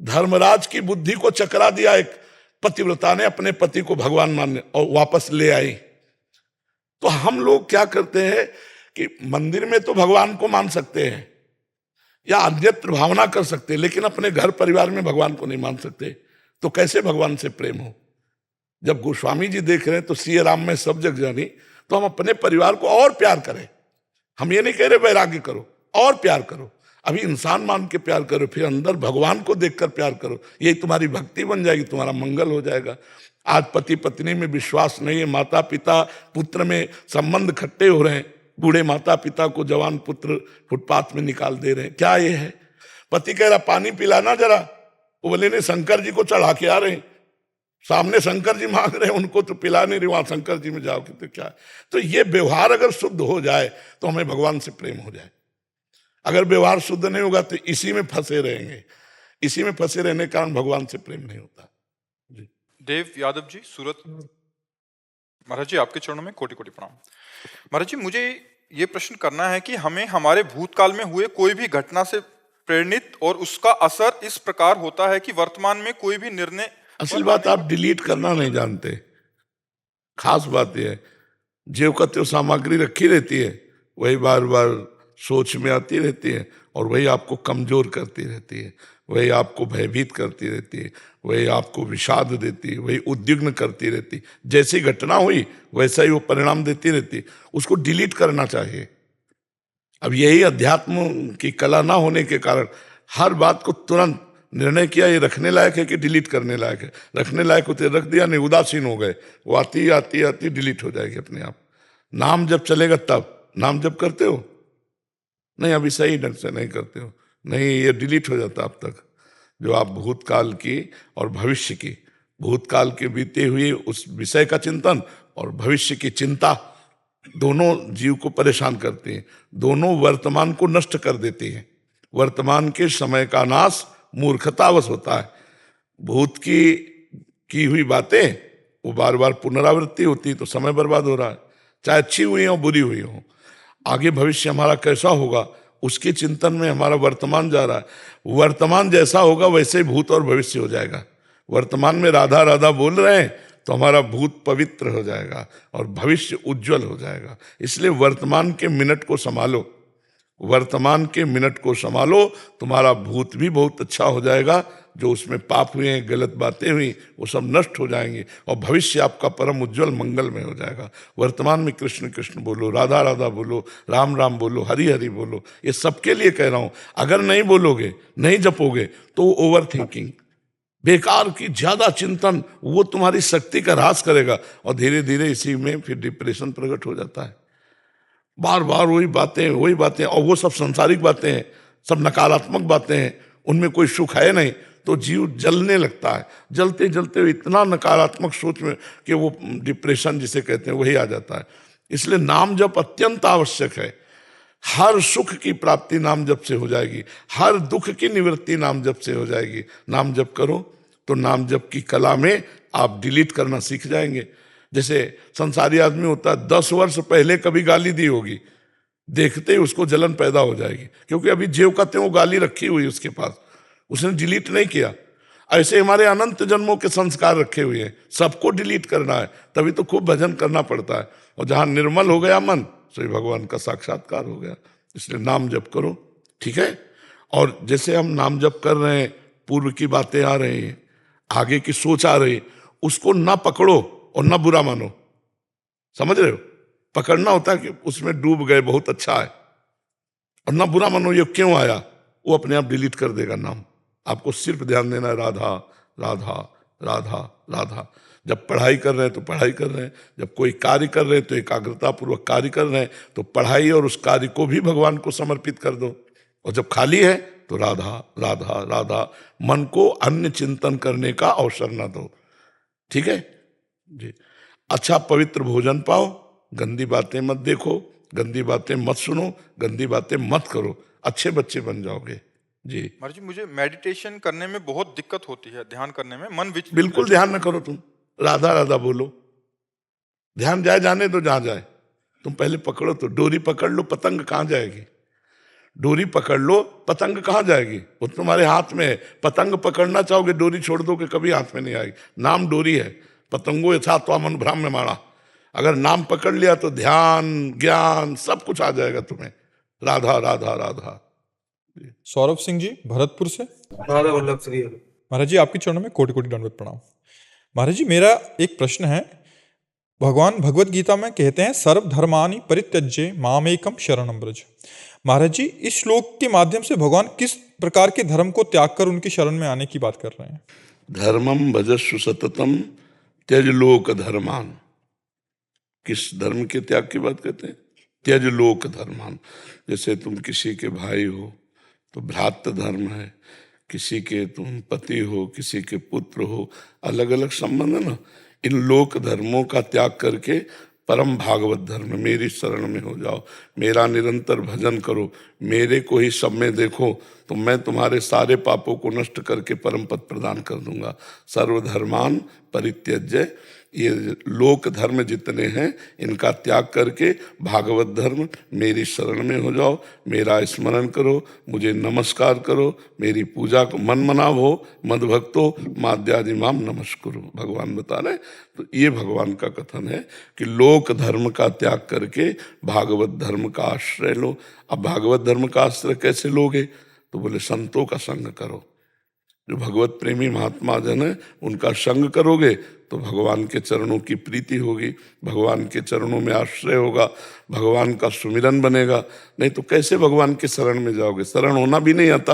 धर्मराज की बुद्धि को चकरा दिया एक पतिव्रता ने, अपने पति को भगवान मानने, और वापस ले आई। तो हम लोग क्या करते हैं कि मंदिर में तो भगवान को मान सकते हैं या अन्यत्र भावना कर सकते हैं, लेकिन अपने घर परिवार में भगवान को नहीं मान सकते। तो कैसे भगवान से प्रेम हो? जब गोस्वामी जी देख रहे हैं तो सिय राम में सब जग जानी, तो हम अपने परिवार को और प्यार करें। हम ये नहीं कह रहे वैराग्य करो, और प्यार करो। अभी इंसान मान के प्यार करो, फिर अंदर भगवान को देखकर प्यार करो। यही तुम्हारी भक्ति बन जाएगी, तुम्हारा मंगल हो जाएगा। आज पति पत्नी में विश्वास नहीं है, माता पिता पुत्र में संबंध खट्टे हो रहे हैं, बूढ़े माता पिता को जवान पुत्र फुटपाथ में निकाल दे रहे हैं। क्या ये है? पति कह रहा पानी पिलाना जरा, वो बोले नहीं, शंकर जी को चढ़ा के आ रहे हैं, सामने शंकर जी मांग रहे हैं, उनको तो पिला नहीं रहे, वहां शंकर जी में जाओ कि तो क्या है? तो ये व्यवहार अगर शुद्ध हो जाए तो हमें भगवान से प्रेम हो जाए। अगर व्यवहार शुद्ध नहीं होगा तो इसी में फंसे रहेंगे, इसी में फंसे रहने के कारण भगवान से प्रेम नहीं होता। जी। देव यादव जी, सूरत। महाराज जी आपके चरणों में कोटि कोटि प्रणाम। महाराज जी मुझे ये प्रश्न करना है कि हमें हमारे भूतकाल में हुए कोई भी घटना से प्रेरित और उसका असर इस प्रकार होता है कि वर्तमान में कोई भी निर्णय। असल बात आप डिलीट करना नहीं जानते। खास बात यह है, जो का त्यो सामग्री रखी रहती है वही बार बार सोच में आती रहती है, और वही आपको कमजोर करती रहती है, वही आपको भयभीत करती रहती है, वही आपको विषाद देती है, वही उद्विग्न करती रहती है। जैसी घटना हुई वैसा ही वो परिणाम देती रहती है। उसको डिलीट करना चाहिए। अब यही अध्यात्म की कला ना होने के कारण हर बात को तुरंत निर्णय किया ये रखने लायक है कि डिलीट करने लायक है। रखने लायक होते रख दिया, नहीं उदासीन हो गए, वो आती आती आती डिलीट हो जाएगी अपने आप। नाम जब चलेगा तब। नाम जब करते हो? नहीं, अभी सही ढंग से नहीं करते हो, नहीं, ये डिलीट हो जाता अब तक। जो आप भूतकाल की और भविष्य की, भूतकाल के बीते हुए उस विषय का चिंतन और भविष्य की चिंता, दोनों जीव को परेशान करती हैं, दोनों वर्तमान को नष्ट कर देती हैं। वर्तमान के समय का नाश मूर्खतावश होता है। भूत की हुई बातें वो बार बार पुनरावृत्ति होती है, तो समय बर्बाद हो रहा है, चाहे अच्छी हुई हो बुरी हुई हो। आगे भविष्य हमारा कैसा होगा उसके चिंतन में हमारा वर्तमान जा रहा है। वर्तमान जैसा होगा वैसे ही भूत और भविष्य हो जाएगा। वर्तमान में राधा राधा बोल रहे हैं तो हमारा भूत पवित्र हो जाएगा और भविष्य उज्जवल हो जाएगा। इसलिए वर्तमान के मिनट को संभालो, वर्तमान के मिनट को संभालो, तुम्हारा भूत भी बहुत अच्छा हो जाएगा। जो उसमें पाप हुए हैं, गलत बातें हुई, वो सब नष्ट हो जाएंगे और भविष्य आपका परम उज्जवल मंगल में हो जाएगा। वर्तमान में कृष्ण कृष्ण बोलो, राधा राधा बोलो, राम राम बोलो, हरि हरि बोलो। ये सबके लिए कह रहा हूं। अगर नहीं बोलोगे, नहीं जपोगे तो ओवर थिंकिंग, बेकार की ज्यादा चिंतन, वो तुम्हारी शक्ति का ह्रास करेगा और धीरे धीरे इसी में फिर डिप्रेशन प्रकट हो जाता है। बार बार वही बातें, और वो सब सांसारिक बातें हैं, सब नकारात्मक बातें हैं, उनमें कोई सुख है नहीं, तो जीव जलने लगता है। जलते जलते इतना नकारात्मक सोच में कि वो डिप्रेशन जिसे कहते हैं वही आ जाता है। इसलिए नाम जप अत्यंत आवश्यक है। हर सुख की प्राप्ति नाम जप से हो जाएगी, हर दुख की निवृत्ति नाम जप से हो जाएगी। नाम जप करो तो नाम जप की कला में आप डिलीट करना सीख जाएंगे। जैसे संसारी आदमी होता है, 10 वर्ष पहले कभी गाली दी होगी, देखते ही उसको जलन पैदा हो जाएगी, क्योंकि अभी ज्यों का त्यों गाली रखी हुई उसके पास, उसने डिलीट नहीं किया। ऐसे हमारे अनंत जन्मों के संस्कार रखे हुए हैं, सबको डिलीट करना है, तभी तो खूब भजन करना पड़ता है। और जहां निर्मल हो गया मन, सही भगवान का साक्षात्कार हो गया। इसलिए नाम जप करो, ठीक है। और जैसे हम नाम जप कर रहे हैं, पूर्व की बातें आ रही हैं, आगे की सोच आ रही, उसको ना पकड़ो और ना बुरा मानो। समझ रहे हो? पकड़ना होता है कि उसमें डूब गए, बहुत अच्छा है, और ना बुरा मानो ये क्यों आया, वो अपने आप डिलीट कर देगा नाम। आपको सिर्फ ध्यान देना है राधा राधा राधा राधा। जब पढ़ाई कर रहे हैं तो पढ़ाई कर रहे हैं, जब कोई कार्य कर रहे हैं तो एकाग्रता पूर्वक कार्य कर रहे हैं, तो पढ़ाई और उस कार्य को भी भगवान को समर्पित कर दो। और जब खाली है तो राधा राधा राधा, मन को अन्य चिंतन करने का अवसर ना दो। ठीक है जी। अच्छा पवित्र भोजन पाओ, गंदी बातें मत देखो, गंदी बातें मत सुनो, गंदी बातें मत करो, अच्छे बच्चे बन जाओगे जी। महाराज जी मुझे मेडिटेशन करने में बहुत दिक्कत होती है, ध्यान करने में मन विचलित बिल्कुल ध्यान ना करो, तुम राधा राधा बोलो, ध्यान जाए जाने दो जहां जाए। तुम पहले पकड़ो तो, डोरी पकड़ लो, पतंग कहां जाएगी? डोरी पकड़ लो, पतंग कहां जाएगी? वो तुम्हारे हाथ में है। पतंग पकड़ना चाहोगे, डोरी छोड़ दो कि कभी हाथ में नहीं आएगी। नाम डोरी है, पतंगो यथा त्वामन भ्राम्य माणा। अगर नाम पकड़ लिया तो ध्यान ज्ञान सब कुछ आ जाएगा तुम्हें। राधा राधा राधा। सौरभ सिंह जी भरतपुर से। राधा वल्लभ श्री हरि। महाराज जी आपके चरणों में कोटि कोटि दंडवत प्रणाम। महाराज जी मेरा एक प्रश्न है, भगवान भगवत गीता में कहते हैं सर्व धर्मानि परित्यज्य मामेकम शरणम ब्रज। महाराज जी इस श्लोक के माध्यम से भगवान किस प्रकार के धर्म को त्याग कर उनकी शरण में आने की बात कर रहे हैं? धर्मम भजस्व सततम त्यज लोक धर्मान। किस धर्म के त्याग की बात करते हैं? त्यज लोक धर्मान। जैसे तुम किसी के भाई हो तो भ्रातृ धर्म है, किसी के तुम पति हो, किसी के पुत्र हो, अलग अलग संबंध है ना। इन लोक धर्मों का त्याग करके परम भागवत धर्म मेरी शरण में हो जाओ, मेरा निरंतर भजन करो, मेरे को ही सब में देखो, तो मैं तुम्हारे सारे पापों को नष्ट करके परम पद प्रदान कर दूंगा। सर्वधर्मान परित्यज्य, ये लोक धर्म जितने हैं इनका त्याग करके भागवत धर्म मेरी शरण में हो जाओ, मेरा स्मरण करो, मुझे नमस्कार करो, मेरी पूजा को मन मनाओ, मद भक्तो माद्यादि माम नमस्कुरु। भगवान बता रहे। तो ये भगवान का कथन है कि लोक धर्म का त्याग करके भागवत धर्म का आश्रय लो। अब भागवत धर्म का आश्रय कैसे लोगे? तो बोले संतों का संग करो, जो भगवत प्रेमी महात्मा जन है उनका संग करोगे तो भगवान के चरणों की प्रीति होगी, भगवान के चरणों में आश्रय होगा, भगवान का सुमिरन बनेगा। नहीं तो कैसे भगवान के शरण में जाओगे? शरण होना भी नहीं आता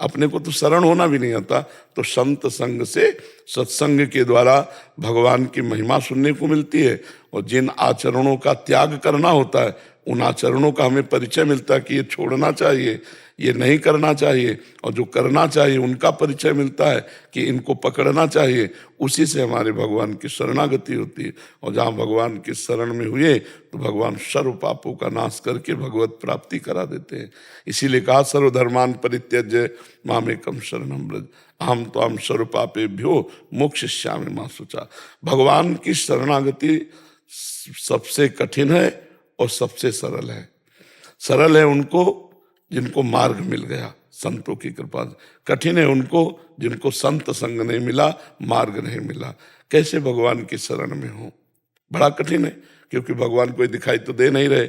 अपने को तो शरण होना भी नहीं आता। तो संत संग से, सत्संग के द्वारा भगवान की महिमा सुनने को मिलती है, और जिन आचरणों का त्याग करना होता है उन आचरणों का हमें परिचय मिलता है कि ये छोड़ना चाहिए, ये नहीं करना चाहिए, और जो करना चाहिए उनका परिचय मिलता है कि इनको पकड़ना चाहिए। उसी से हमारे भगवान की शरणागति होती है, और जहाँ भगवान की शरण में हुए तो भगवान सर्व पापों का नाश करके भगवत प्राप्ति करा देते हैं। इसीलिए कहा सर्वधर्मान परित्यज्य मामेकम शरणम ब्रज अहम त्वाम सर्व पापेभ्यो मोक्षयिष्यामि मा शुचा। भगवान की शरणागति सबसे कठिन है और सबसे सरल है। सरल है उनको जिनको मार्ग मिल गया संतों की कृपा से, कठिन है उनको जिनको संत संग नहीं मिला, मार्ग नहीं मिला। कैसे भगवान की शरण में हो? बड़ा कठिन है, क्योंकि भगवान कोई दिखाई तो दे नहीं रहे,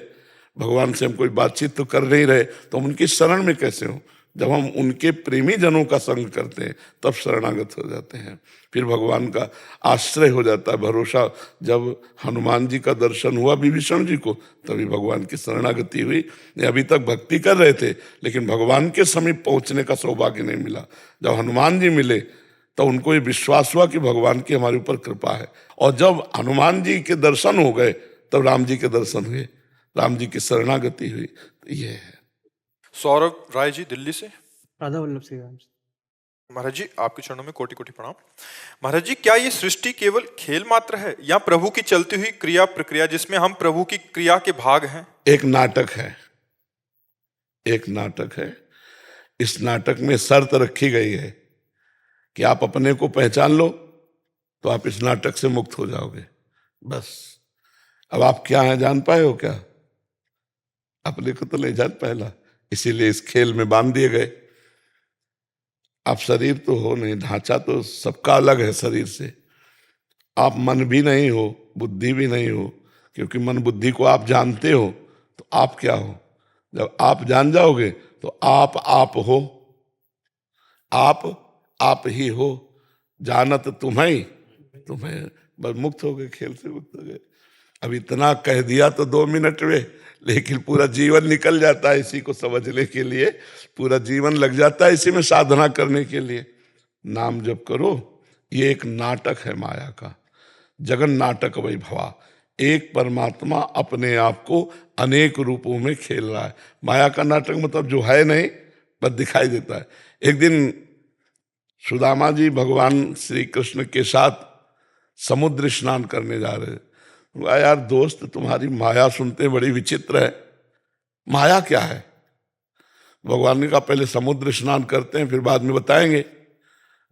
भगवान से हम कोई बातचीत तो कर नहीं रहे, तो हम उनकी शरण में कैसे हो? जब हम उनके प्रेमी जनों का संग करते हैं तब शरणागत हो जाते हैं, फिर भगवान का आश्रय हो जाता है, भरोसा। जब हनुमान जी का दर्शन हुआ विभीषण जी को तभी भगवान की शरणागति हुई। अभी तक भक्ति कर रहे थे लेकिन भगवान के समीप पहुंचने का सौभाग्य नहीं मिला। जब हनुमान जी मिले तो उनको ये विश्वास हुआ कि भगवान की हमारे ऊपर कृपा है, और जब हनुमान जी के दर्शन हो गए तब राम जी के दर्शन हुए, राम जी की शरणागति हुई। तो ये है। सौरभ राय जी दिल्ली से। राधा वल्लभ श्री राम। महाराज जी आपके चरणों में कोटि कोटि प्रणाम। महाराज जी क्या ये सृष्टि केवल खेल मात्र है या प्रभु की चलती हुई क्रिया प्रक्रिया जिसमें हम प्रभु की क्रिया के भाग हैं? एक नाटक है, एक नाटक है। इस नाटक में शर्त रखी गई है कि आप अपने को पहचान लो तो आप इस नाटक से मुक्त हो जाओगे, बस। अब आप क्या हैं जान पाए हो क्या? अपने को तो नहीं जान पाएला, इसीलिए इस खेल में बांध दिए गए। आप शरीर तो हो नहीं, ढांचा तो सबका अलग है शरीर से। आप मन भी नहीं हो, बुद्धि भी नहीं हो, क्योंकि मन बुद्धि को आप जानते हो तो आप क्या हो? जब आप जान जाओगे तो आप हो, आप ही हो, जानत तुम्हें बस मुक्त हो गए, खेल से मुक्त हो गए। अब इतना कह दिया तो 2 मिनट में, लेकिन पूरा जीवन निकल जाता है इसी को समझने के लिए, पूरा जीवन लग जाता है इसी में साधना करने के लिए। नाम जप करो, ये एक नाटक है माया का, जगन नाटक वैभवा। एक परमात्मा अपने आप को अनेक रूपों में खेल रहा है। माया का नाटक मतलब जो है नहीं बस दिखाई देता है। एक दिन सुदामा जी भगवान श्री कृष्ण के साथ समुद्र स्नान करने जा रहे थे। बोला, यार दोस्त, तुम्हारी माया सुनते बड़ी विचित्र है, माया क्या है? भगवान ने कहा पहले समुद्र स्नान करते हैं फिर बाद में बताएंगे।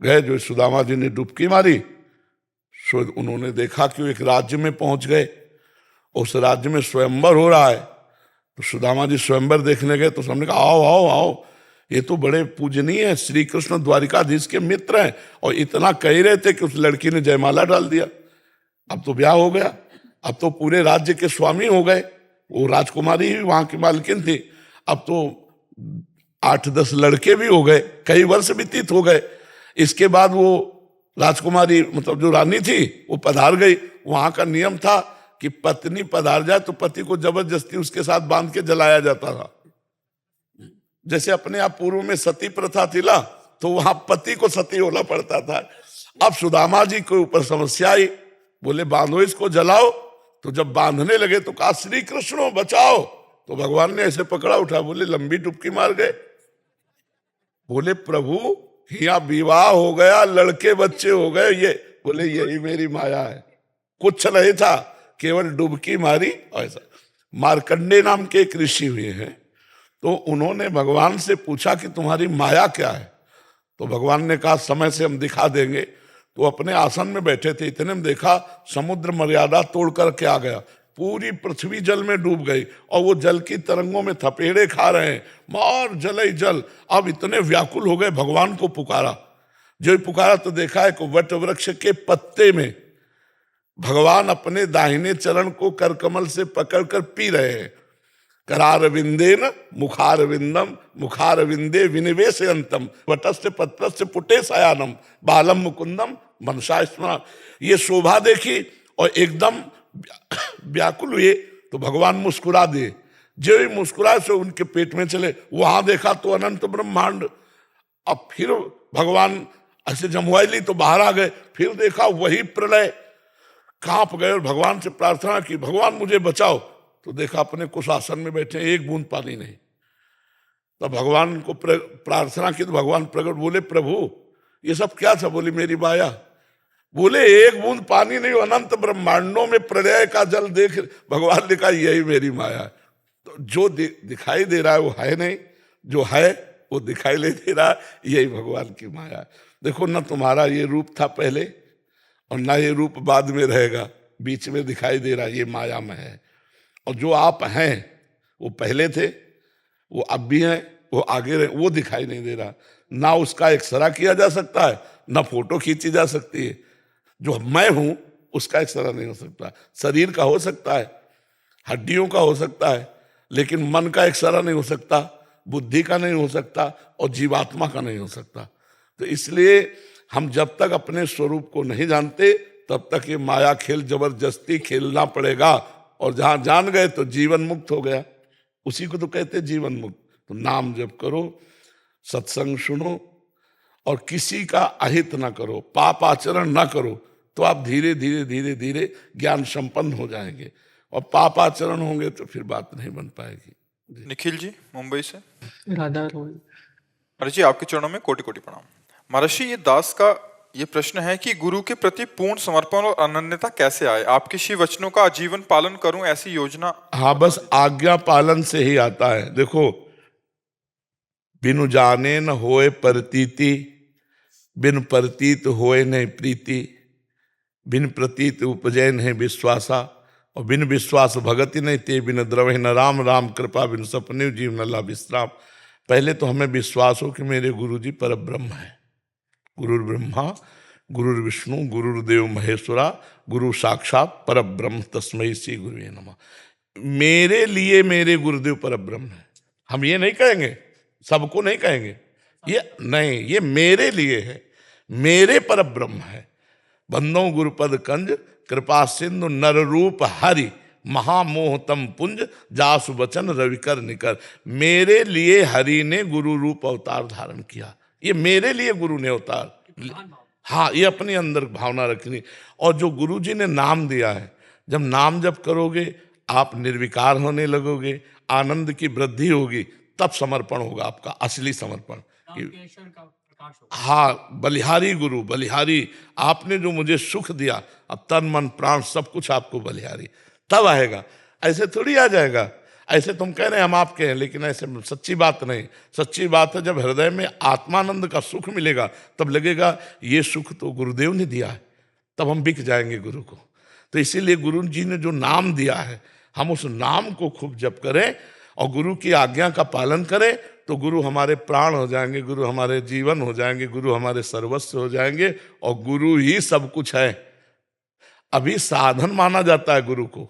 गए, जो सुदामा जी ने डुबकी मारी, सो उन्होंने देखा कि वो एक राज्य में पहुंच गए, उस राज्य में स्वयंवर हो रहा है। तो सुदामा जी स्वयंवर देखने गए तो सबने कहा आओ आओ आओ, ये तो बड़े पूजनीय है, श्री कृष्ण द्वारिकाधीश के मित्र हैं। और इतना कह रहे थे कि उस लड़की ने जयमाला डाल दिया। अब तो ब्याह हो गया, अब तो पूरे राज्य के स्वामी हो गए। वो राजकुमारी ही वहां की मालकिन थी। अब तो 8-10 लड़के भी हो गए, कई वर्ष व्यतीत हो गए। इसके बाद वो राजकुमारी मतलब जो रानी थी वो पधार गई। वहां का नियम था कि पत्नी पधार जाए तो पति को जबरदस्ती उसके साथ बांध के जलाया जाता था। जैसे अपने आप पूर्व में सती प्रथा थी ना, तो वहां पति को सती होना पड़ता था। अब सुदामा जी के ऊपर समस्या आई, बोले बांधो इसको, जलाओ। तो जब बांधने लगे तो कहा श्री कृष्ण बचाओ। तो भगवान ने ऐसे पकड़ा उठा, बोले लंबी डुबकी मार गए। बोले प्रभु यहाँ विवाह हो गया, लड़के बच्चे हो गए, ये बोले यही मेरी माया है, कुछ नहीं था, केवल डुबकी मारी। ऐसा मार्कंडे नाम के एक ऋषि हुए हैं, तो उन्होंने भगवान से पूछा कि तुम्हारी माया क्या है? तो भगवान ने कहा समय से हम दिखा देंगे। तो अपने आसन में बैठे थे, इतने में देखा समुद्र मर्यादा तोड़ करके आ गया, पूरी पृथ्वी जल में डूब गई और वो जल की तरंगों में थपेड़े खा रहे हैं, मार जल ही जल। अब इतने व्याकुल हो गए, भगवान को पुकारा। जो ही पुकारा तो देखा है कि वट वृक्ष के पत्ते में भगवान अपने दाहिने चरण को करकमल से पकड़कर पी रहे हैं। करारविंदेन मुखारविंदम मुखारविंदे विनिवेशयंतम वटस्य पत्रस्य पुटे सयानम बालम मुकुंदम मनसा स्मरण। ये शोभा देखी और एकदम व्याकुल हुए तो भगवान मुस्कुरा दिए। जो ही मुस्कुराए से उनके पेट में चले, वहां देखा तो अनंत ब्रह्मांड। अब फिर भगवान ऐसे जमुआई तो बाहर आ गए, फिर देखा वही प्रलय, कांप गए और भगवान से प्रार्थना की भगवान मुझे बचाओ। तो देखा अपने कुछ आसन में बैठे, एक बूंद पानी नहीं। तब भगवान को प्रार्थना की तो भगवान प्रकट, बोले प्रभु ये सब क्या था? बोली मेरी माया। बोले एक बूंद पानी नहीं, अनंत ब्रह्मांडों में प्रलय का जल देख भगवान ने कहा यही मेरी माया है। तो जो दिखाई दे रहा है वो है नहीं, जो है वो दिखाई नहीं दे रहा है, यही भगवान की माया है। देखो ना, तुम्हारा ये रूप था पहले और ना ये रूप बाद में रहेगा, बीच में दिखाई दे रहा है, ये माया में है। और जो आप हैं वो पहले थे, वो अब भी हैं, वो आगे रहे, वो दिखाई नहीं दे रहा। ना उसका एक्सरा किया जा सकता है, ना फोटो खींची जा सकती है। जो मैं हूं उसका एक्सरा नहीं हो सकता। शरीर का हो सकता है, हड्डियों का हो सकता है, लेकिन मन का एक्सरा नहीं हो सकता, बुद्धि का नहीं हो सकता और जीवात्मा का नहीं हो सकता। तो इसलिए हम जब तक अपने स्वरूप को नहीं जानते तब तक ये माया खेल जबरदस्ती खेलना पड़ेगा। और जहां जान गए तो जीवन मुक्त हो गया, उसी को तो कहते जीवन मुक्त। तो नाम जप करो, सत्संग सुनो और किसी का अहित ना करो, पाप आचरण ना करो, तो आप धीरे धीरे धीरे धीरे ज्ञान संपन्न हो जाएंगे। और पाप आचरण होंगे तो फिर बात नहीं बन पाएगी। निखिल जी मुंबई से। राधा रोहन। महाराज जी आपके चरणों में कोटि कोटि प्रणाम। महर्षि ये दास का ये प्रश्न है कि गुरु के प्रति पूर्ण समर्पण और अनन्यता कैसे आए? आपके श्री वचनों का आजीवन पालन करूं ऐसी योजना। हाँ, बस आज्ञा पालन से ही आता है। देखो, बिनु जाने न होए प्रतीति, बिन प्रतीत होए नहीं प्रीति, बिन प्रतीत उपजय नहीं विश्वासा, और बिन विश्वास भगति नहीं ते, बिन द्रवहि न राम राम कृपा, बिन सपने जीव न ला विश्राम। पहले तो हमें विश्वास हो कि मेरे गुरु जी पर ब्रह्म है। गुरुर ब्रह्मा गुरुर विष्णु गुरुर्देव महेश्वरा, गुरु साक्षात पर ब्रह्म तस्मै श्री गुरुवे नमः। मेरे लिए मेरे गुरुदेव पर ब्रह्म है। हम ये नहीं कहेंगे, सबको नहीं कहेंगे, ये नहीं, ये मेरे लिए है, मेरे पर ब्रह्म है। बंदो गुरुपद कंज कृपा सिंधु नर रूप हरि, महामोहतम पुंज जासु वचन रविकर निकर। मेरे लिए हरि ने गुरु रूप अवतार धारण किया। ये मेरे लिए गुरु ने अवतार, हाँ, ये अपने अंदर भावना रखनी। और जो गुरु जी ने नाम दिया है, जब नाम जप करोगे आप निर्विकार होने लगोगे, आनंद की वृद्धि होगी, तब समर्पण होगा आपका असली समर्पण। हाँ, बलिहारी गुरु, बलिहारी, आपने जो मुझे सुख दिया, अब तन मन प्राण सब कुछ आपको बलिहारी, तब आएगा। ऐसे थोड़ी आ जाएगा। ऐसे तुम कह रहे हैं हम आपके हैं, लेकिन ऐसे सच्ची बात नहीं। सच्ची बात है जब हृदय में आत्मानंद का सुख मिलेगा, तब लगेगा ये सुख तो गुरुदेव ने दिया है, तब हम बिक जाएंगे गुरु को। तो इसीलिए गुरु जी ने जो नाम दिया है, हम उस नाम को खूब जप करें और गुरु की आज्ञा का पालन करें, तो गुरु हमारे प्राण हो जाएंगे, गुरु हमारे जीवन हो जाएंगे, गुरु हमारे सर्वस्व हो जाएंगे, और गुरु ही सब कुछ है। अभी साधन माना जाता है गुरु को,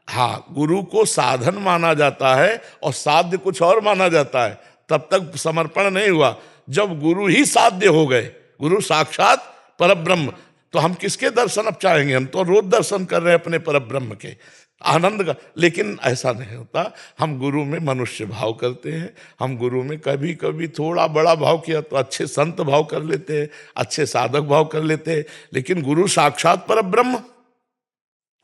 हाँ, गुरु को साधन माना जाता है और साध्य कुछ और माना जाता है। तब तक समर्पण नहीं हुआ। जब गुरु ही साध्य हो गए, गुरु साक्षात परब्रह्म, तो हम किसके दर्शन अब चाहेंगे? हम तो रोज दर्शन कर रहे हैं अपने परब्रह्म के आनंद का। लेकिन ऐसा नहीं होता। हम गुरु में मनुष्य भाव करते हैं, हम गुरु में कभी कभी थोड़ा बड़ा भाव किया तो अच्छे संत भाव कर लेते हैं, अच्छे साधक भाव कर लेते हैं। लेकिन गुरु साक्षात परब्रह्म,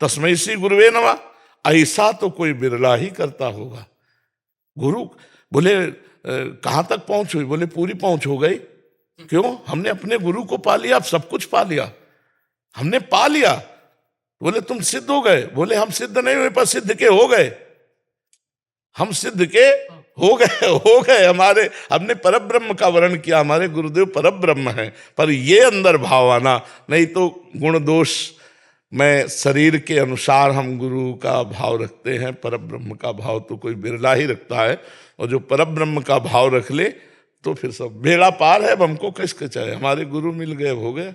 तस्मै श्री गुरुवे नमः, ऐसा तो कोई बिरला ही करता होगा। गुरु बोले कहाँ तक पहुंच हुई? बोले पूरी पहुंच हो गई। क्यों? हमने अपने गुरु को पा लिया, अब सब कुछ पा लिया, हमने पा लिया। बोले तुम सिद्ध हो गए? बोले हम सिद्ध नहीं हुए, पर सिद्ध के हो गए। हम सिद्ध के हो गए हमारे, हमने परब्रह्म का वर्ण किया, हमारे गुरुदेव परब्रह्म हैं। पर ये अंदर भाव आना, नहीं तो गुण दोष में शरीर के अनुसार हम गुरु का भाव रखते हैं, परब्रह्म का भाव तो कोई बिरला ही रखता है। और जो परब्रह्म का भाव रख ले तो फिर सब बेड़ा पार है। अब हमको किसके चाहे? हमारे गुरु मिल गए, हो गए,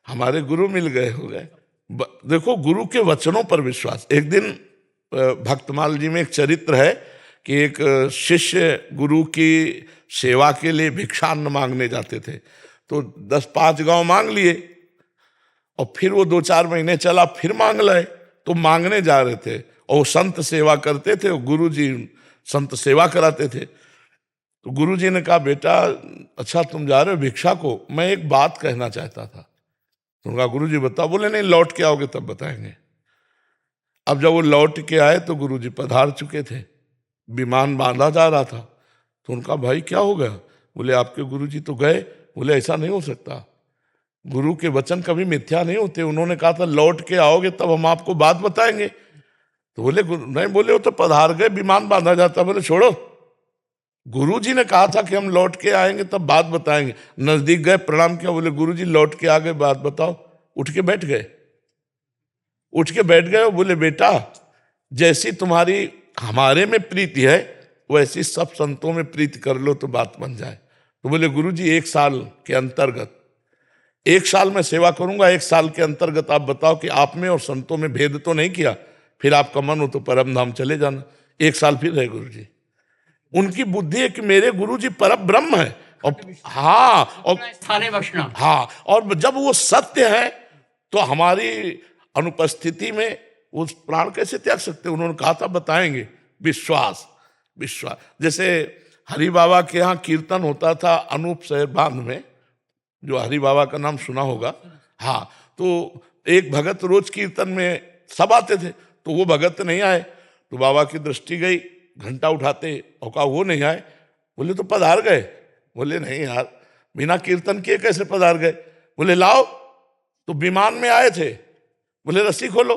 हमारे गुरु मिल गए, हो गए। देखो गुरु के वचनों पर विश्वास। एक दिन भक्तमाल जी में एक चरित्र है कि एक शिष्य गुरु की सेवा के लिए भिक्षान्न मांगने जाते थे, तो 10-5 गांव मांग लिए, और फिर वो 2-4 महीने चला, फिर मांग लाए। तो मांगने जा रहे थे और वो संत सेवा करते थे, गुरु जी संत सेवा कराते थे। तो गुरु जी ने कहा बेटा अच्छा तुम जा रहे हो भिक्षा को, मैं एक बात कहना चाहता था। तो उनका गुरु जी बताओ। बोले नहीं, लौट के आओगे तब बताएंगे। अब जब वो लौट के आए तो गुरु जी पधार चुके थे, विमान बांधा जा रहा था। तो उनका भाई क्या हो गया? बोले आपके गुरु जी तो गए। बोले ऐसा नहीं हो सकता, गुरु के वचन कभी मिथ्या नहीं होते। उन्होंने कहा था लौट के आओगे तब हम आपको बात बताएंगे। तो बोले नहीं, बोले वो तो पधार गए, विमान बांधा जाता। बोले छोड़ो, गुरु जी ने कहा था कि हम लौट के आएंगे तब बात बताएंगे। नजदीक गए, प्रणाम किया, बोले गुरु जी लौट के आ गए, बात बताओ। उठ के बैठ गए, उठ के बैठ गए। बोले बेटा जैसी तुम्हारी हमारे में प्रीति है वैसी सब संतों में प्रीति कर लो तो बात बन जाए। तो बोले गुरु जी 1 साल के अंतर्गत, 1 साल में सेवा करूंगा, 1 साल के अंतर्गत आप बताओ कि आप में और संतों में भेद तो नहीं किया, फिर आपका मन हो तो परम धाम चले जाना। 1 साल फिर रहे गुरु जी। उनकी बुद्धि है कि मेरे गुरु जी परम ब्रह्म है, और हाँ, और स्थाने बख्शना, हाँ, और जब वो सत्य है तो हमारी अनुपस्थिति में वो प्राण कैसे त्याग सकते? उन्होंने कहा था बताएंगे। विश्वास, विश्वास। जैसे हरि बाबा के यहाँ कीर्तन होता था अनूप शहर बांध में, जो हरि बाबा का नाम सुना होगा, हाँ, तो एक भगत रोज कीर्तन में सब आते थे, तो वो भगत नहीं आए। तो बाबा की दृष्टि गई, घंटा उठाते और कहा वो नहीं आए। बोले तो पधार गए। बोले नहीं यार, बिना कीर्तन किए कैसे पधार गए? बोले लाओ, तो विमान में आए थे। बोले रस्सी खोलो,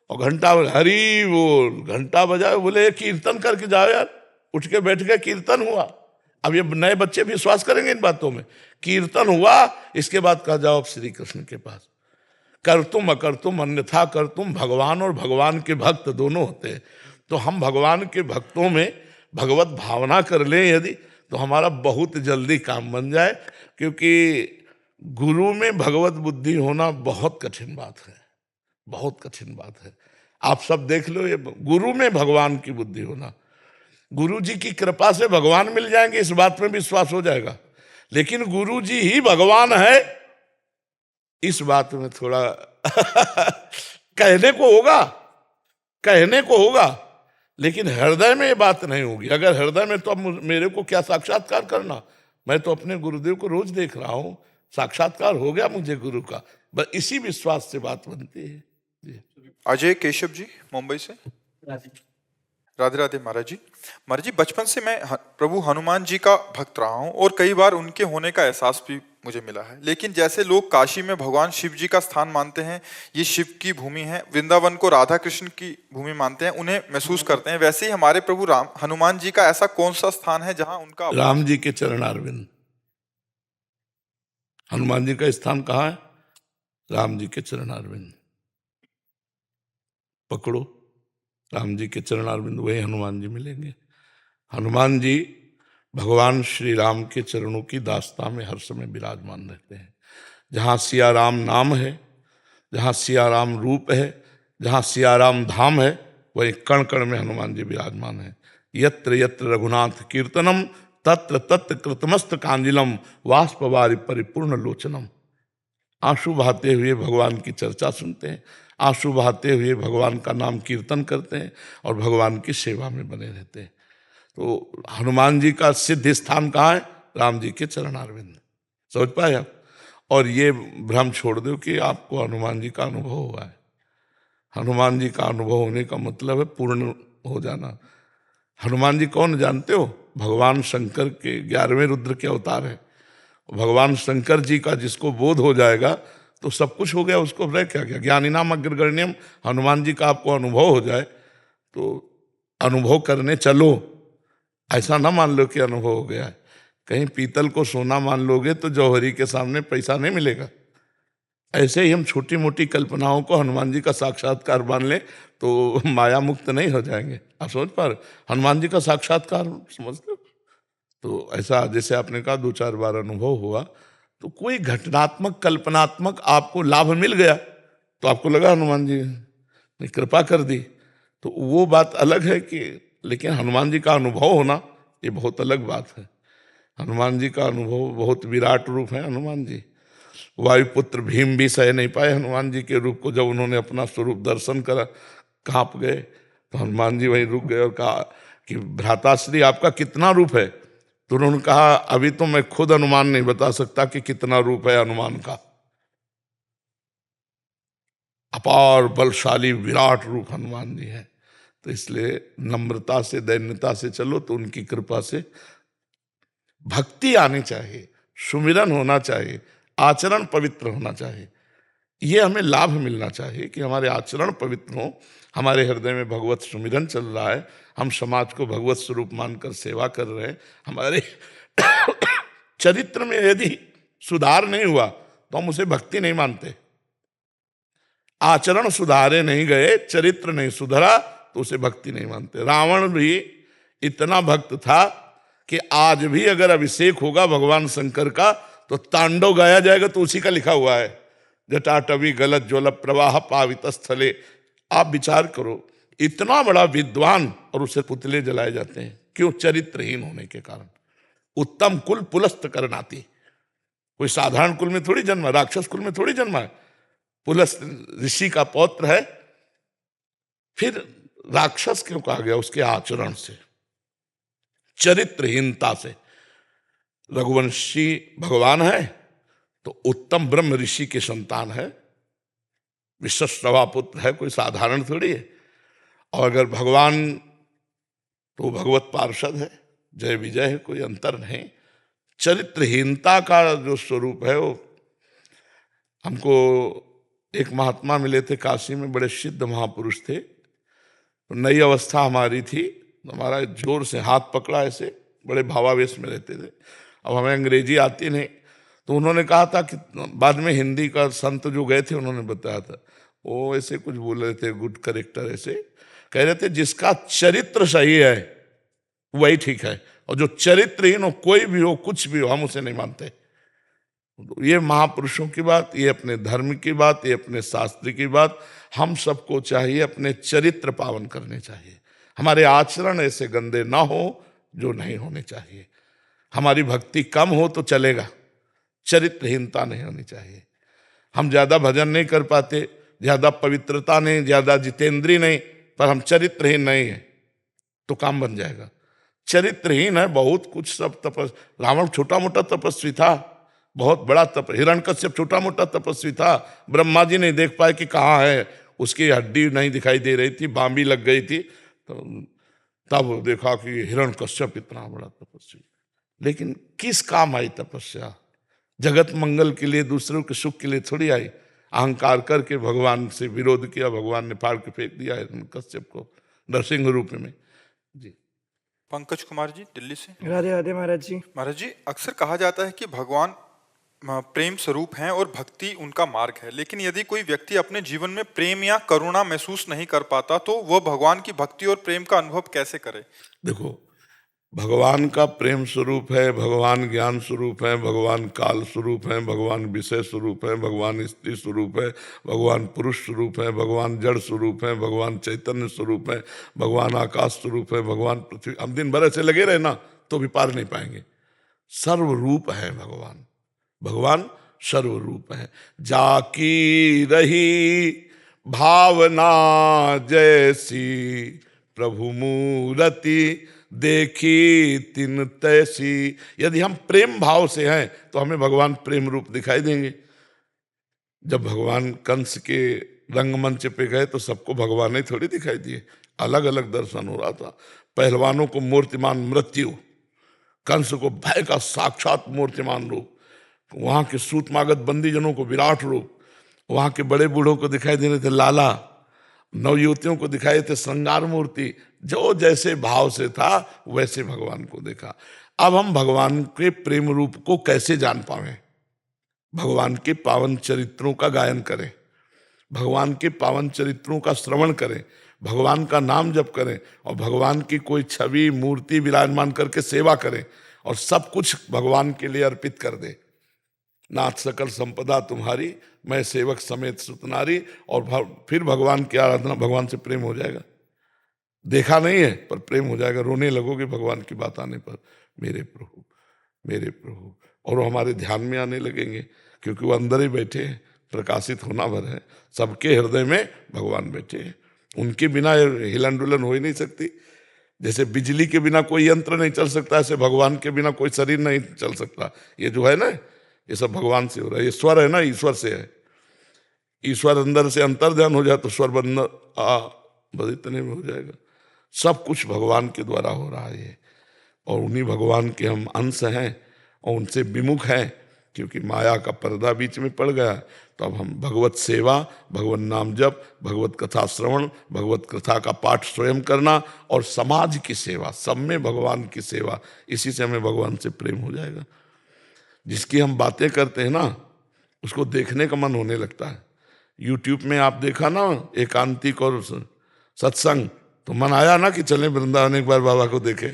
और घंटा, हरी बोल, घंटा बजाए। बोले कीर्तन करके जाओ यार। उठ के बैठ गए, कीर्तन हुआ। अब ये नए बच्चे भी विश्वास करेंगे इन बातों में। कीर्तन हुआ, इसके बाद कहा जाओ अब श्री कृष्ण के पास। कर तुम अकर तुम अन्यथा कर तुम, भगवान और भगवान के भक्त दोनों होते हैं। तो हम भगवान के भक्तों में भगवत भावना कर लें यदि, तो हमारा बहुत जल्दी काम बन जाए। क्योंकि गुरु में भगवत बुद्धि होना बहुत कठिन बात है, बहुत कठिन बात है। आप सब देख लो, ये गुरु में भगवान की बुद्धि होना, गुरु जी की कृपा से भगवान मिल जाएंगे, इस बात में विश्वास हो जाएगा। लेकिन गुरु जी ही भगवान है, इस बात में थोड़ा कहने को होगा, कहने को होगा, लेकिन हृदय में ये बात नहीं होगी। अगर हृदय में, तो अब मेरे को क्या साक्षात्कार करना, मैं तो अपने गुरुदेव को रोज देख रहा हूं, साक्षात्कार हो गया मुझे गुरु का, बस इसी विश्वास से बात बनती है। जी। अजय केशव जी मुंबई से। राधे राधे महाराज जी। महाराज जी, बचपन से मैं प्रभु हनुमान जी का भक्त रहा हूँ और कई बार उनके होने का एहसास भी मुझे मिला है। लेकिन जैसे लोग काशी में भगवान शिव जी का स्थान मानते हैं, ये शिव की भूमि है, वृंदावन को राधा कृष्ण की भूमि मानते हैं, उन्हें महसूस करते हैं, वैसे ही हमारे प्रभु राम हनुमान जी का ऐसा कौन सा स्थान है जहां उनका राम जी के चरणारविंद। हनुमान जी का स्थान कहाँ है? राम जी के चरणारविंद। पकड़ो, राम जी के चरणारविंद, वही हनुमान जी मिलेंगे। हनुमान जी भगवान श्री राम के चरणों की दास्ता में हर समय विराजमान रहते हैं। जहाँ सिया राम नाम है, जहाँ सिया राम रूप है, जहाँ सिया राम धाम है, वही कण कण में हनुमान जी विराजमान है। यत्र यत्र रघुनाथ कीर्तनम तत्र तत्र कृतमस्त कांजिलम वाष्पवारि परिपूर्ण लोचनम। आंसू बहाते हुए भगवान की चर्चा सुनते हैं, आंसू बहाते हुए भगवान का नाम कीर्तन करते हैं और भगवान की सेवा में बने रहते हैं। तो हनुमान जी का सिद्ध स्थान कहाँ है? राम जी के चरणारविंद। समझ पाए आप? और ये भ्रम छोड़ दो कि आपको हनुमान जी का अनुभव हुआ है। हनुमान जी का अनुभव होने का मतलब है पूर्ण हो जाना। हनुमान जी कौन जानते हो? भगवान शंकर के 11वें रुद्र के अवतार है। भगवान शंकर जी का जिसको बोध हो जाएगा तो सब कुछ हो गया, उसको रह क्या गया। ज्ञानी नाम अग्रगण्यम। हनुमान जी का आपको अनुभव हो जाए तो अनुभव करने चलो, ऐसा ना मान लो कि अनुभव हो गया है। कहीं पीतल को सोना मान लोगे तो जौहरी के सामने पैसा नहीं मिलेगा। ऐसे ही हम छोटी मोटी कल्पनाओं को हनुमान जी का साक्षात्कार मान लें तो माया मुक्त नहीं हो जाएंगे। आप समझ पा रहे? हनुमान जी का साक्षात्कार समझते हो? तो ऐसा जैसे आपने कहा 2-4 बार अनुभव हुआ, तो कोई घटनात्मक कल्पनात्मक आपको लाभ मिल गया तो आपको लगा हनुमान जी ने कृपा कर दी, तो वो बात अलग है कि, लेकिन हनुमान जी का अनुभव होना ये बहुत अलग बात है। हनुमान जी का अनुभव बहुत विराट रूप है। हनुमान जी वायुपुत्र भीम भी सह नहीं पाए हनुमान जी के रूप को। जब उन्होंने अपना स्वरूप दर्शन करा, कांप गए, तो हनुमान जी वहीं रुक गए और कहा कि भ्राताश्री आपका कितना रूप है? तो उन्होंने कहा अभी तो मैं खुद अनुमान नहीं बता सकता कि कितना रूप है हनुमान का। अपार बलशाली विराट रूप हनुमान जी है। तो इसलिए नम्रता से, दैन्यता से चलो तो उनकी कृपा से भक्ति आनी चाहिए, सुमिरन होना चाहिए, आचरण पवित्र होना चाहिए। ये हमें लाभ मिलना चाहिए कि हमारे आचरण पवित्र हों, हमारे हृदय में भगवत सुमिरन चल रहा है, हम समाज को भगवत स्वरूप मानकर सेवा कर रहे हैं। हमारे चरित्र में यदि सुधार नहीं हुआ तो हम उसे भक्ति नहीं मानते। आचरण सुधारे नहीं गए, चरित्र नहीं सुधरा तो उसे भक्ति नहीं मानते। रावण भी इतना भक्त था कि आज भी अगर अभिषेक होगा भगवान शंकर का तो तांडव गाया जाएगा, तो उसी का लिखा हुआ है जटाटवी गलत ज्वल प्रवाह पावित स्थले। आप विचार करो, इतना बड़ा विद्वान और उसे पुतले जलाए जाते हैं, क्यों? चरित्रहीन होने के कारण। उत्तम कुल पुलस्त करनाती। कोई साधारण कुल में थोड़ी जन्मा, राक्षस कुल में थोड़ी जन्मा है। पुलस्त ऋषि का पौत्र है, फिर राक्षस क्यों कहा गया? उसके आचरण से, चरित्रहीनता से। रघुवंशी भगवान है तो उत्तम ब्रह्म ऋषि के संतान है, विश्वश्रवा पुत्र है, कोई साधारण थोड़ी है। और अगर भगवान तो भगवत पार्षद है, जय विजय है, कोई अंतर नहीं। चरित्रहीनता का जो स्वरूप है वो, हमको एक महात्मा मिले थे काशी में, बड़े सिद्ध महापुरुष थे। तो नई अवस्था हमारी थी, हमारा जोर से हाथ पकड़ा, ऐसे बड़े भावावेश में रहते थे। अब हमें अंग्रेजी आती नहीं, तो उन्होंने कहा था कि बाद में हिंदी का संत जो गए थे उन्होंने बताया था, वो ऐसे कुछ बोल रहे थे, गुड करेक्टर, ऐसे कह रहे थे जिसका चरित्र सही है वही ठीक है, और जो चरित्रहीन हो, कोई भी हो, कुछ भी हो, हम उसे नहीं मानते। ये महापुरुषों की बात, ये अपने धर्म की बात, ये अपने शास्त्र की बात। हम सबको चाहिए अपने चरित्र पावन करने चाहिए। हमारे आचरण ऐसे गंदे ना हो जो नहीं होने चाहिए। हमारी भक्ति कम हो तो चलेगा, चरित्रहीनता नहीं होनी चाहिए। हम ज्यादा भजन नहीं कर पाते ज्यादा पवित्रता नहीं, ज्यादा जितेंद्रीय नहीं, पर हम चरित्रहीन नहीं है तो काम बन जाएगा। चरित्रहीन है, बहुत कुछ सब रावण छोटा मोटा तपस्वी था, बहुत बड़ा हिरण्यकश्यप छोटा मोटा तपस्वी था, ब्रह्मा जी नहीं देख पाए कि कहाँ है, उसकी हड्डी नहीं दिखाई दे रही थी, बांबी लग गई थी, तो तब देखा कि हिरण्यकश्यप इतना बड़ा तपस्वी। लेकिन किस काम आई तपस्या? जगत मंगल के लिए, दूसरों के सुख के लिए थोड़ी आई। अहंकार करके भगवान से विरोध किया, भगवान ने फाड़ के फेंक दिया हिरण्यकश्यप को नरसिंह रूप में। जी पंकज कुमार जी दिल्ली से। राधे राधे महाराज जी। महाराज जी, अक्सर कहा जाता है कि भगवान प्रेम स्वरूप हैं और भक्ति उनका मार्ग है, लेकिन यदि कोई व्यक्ति अपने जीवन में प्रेम या करुणा महसूस नहीं कर पाता तो वह भगवान की भक्ति और प्रेम का अनुभव कैसे करे? देखो, भगवान का प्रेम स्वरूप है, भगवान ज्ञान स्वरूप है, भगवान काल स्वरूप है, भगवान विषय स्वरूप है, भगवान स्त्री स्वरूप है, भगवान पुरुष स्वरूप है, भगवान जड़ स्वरूप है, भगवान चैतन्य स्वरूप है, भगवान आकाश स्वरूप है, भगवान पृथ्वी। हम दिन भर ऐसे लगे रहे ना तो भी पार नहीं पाएंगे। सर्वरूप है भगवान, भगवान सर्वरूप है। जाकी रही भावना जैसी, प्रभु मूर्ति देखी तिन तैसी। यदि हम प्रेम भाव से हैं तो हमें भगवान प्रेम रूप दिखाई देंगे। जब भगवान कंस के रंगमंच पे गए तो सबको भगवान ही थोड़ी दिखाई दिए, अलग अलग दर्शन हो रहा था। पहलवानों को मूर्तिमान मृत्यु, कंस को भय का साक्षात मूर्तिमान रूप, वहां के सूतमागत बंदीजनों को विराट रूप, वहां के बड़े बूढ़ों को दिखाई दे रहे थे लाला, नवयुवतियों को दिखाई थे श्रृंगार मूर्ति। जो जैसे भाव से था वैसे भगवान को देखा। अब हम भगवान के प्रेम रूप को कैसे जान पावे? भगवान के पावन चरित्रों का गायन करें, भगवान के पावन चरित्रों का श्रवण करें, भगवान का नाम जप करें और भगवान की कोई छवि मूर्ति विराजमान करके सेवा करें और सब कुछ भगवान के लिए अर्पित कर दे। नाथ सकल संपदा तुम्हारी, मैं सेवक समेत सुतनारी। और फिर भगवान की आराधना, भगवान से प्रेम हो जाएगा। देखा नहीं है पर प्रेम हो जाएगा। रोने लगोगे भगवान की बात आने पर, मेरे प्रभु मेरे प्रभु, और वो हमारे ध्यान में आने लगेंगे क्योंकि वो अंदर ही बैठे हैं। प्रकाशित होना भर है, सबके हृदय में भगवान बैठे हैं। उनके बिना हिलन डुलन हो ही नहीं सकती। जैसे बिजली के बिना कोई यंत्र नहीं चल सकता, ऐसे भगवान के बिना कोई शरीर नहीं चल सकता। ये जो है ना, ये सब भगवान से हो रहा है। ये स्वर है ना, ईश्वर से है। ईश्वर अंदर से अंतर ध्यान हो जाए तो स्वर बंद बस इतने में हो जाएगा। सब कुछ भगवान के द्वारा हो रहा है ये, और उन्हीं भगवान के हम अंश हैं और उनसे विमुख हैं क्योंकि माया का पर्दा बीच में पड़ गया। तो अब हम भगवत सेवा, भगवत नाम जप, भगवत कथा श्रवण, भगवत कथा का पाठ स्वयं करना और समाज की सेवा, सब में भगवान की सेवा, इसी से हमें भगवान से प्रेम हो जाएगा। जिसकी हम बातें करते हैं ना उसको देखने का मन होने लगता है। यूट्यूब में आप देखा ना एकांतिक और सत्संग, तो मन आया ना कि चलें वृंदावन एक बार बाबा को देखें।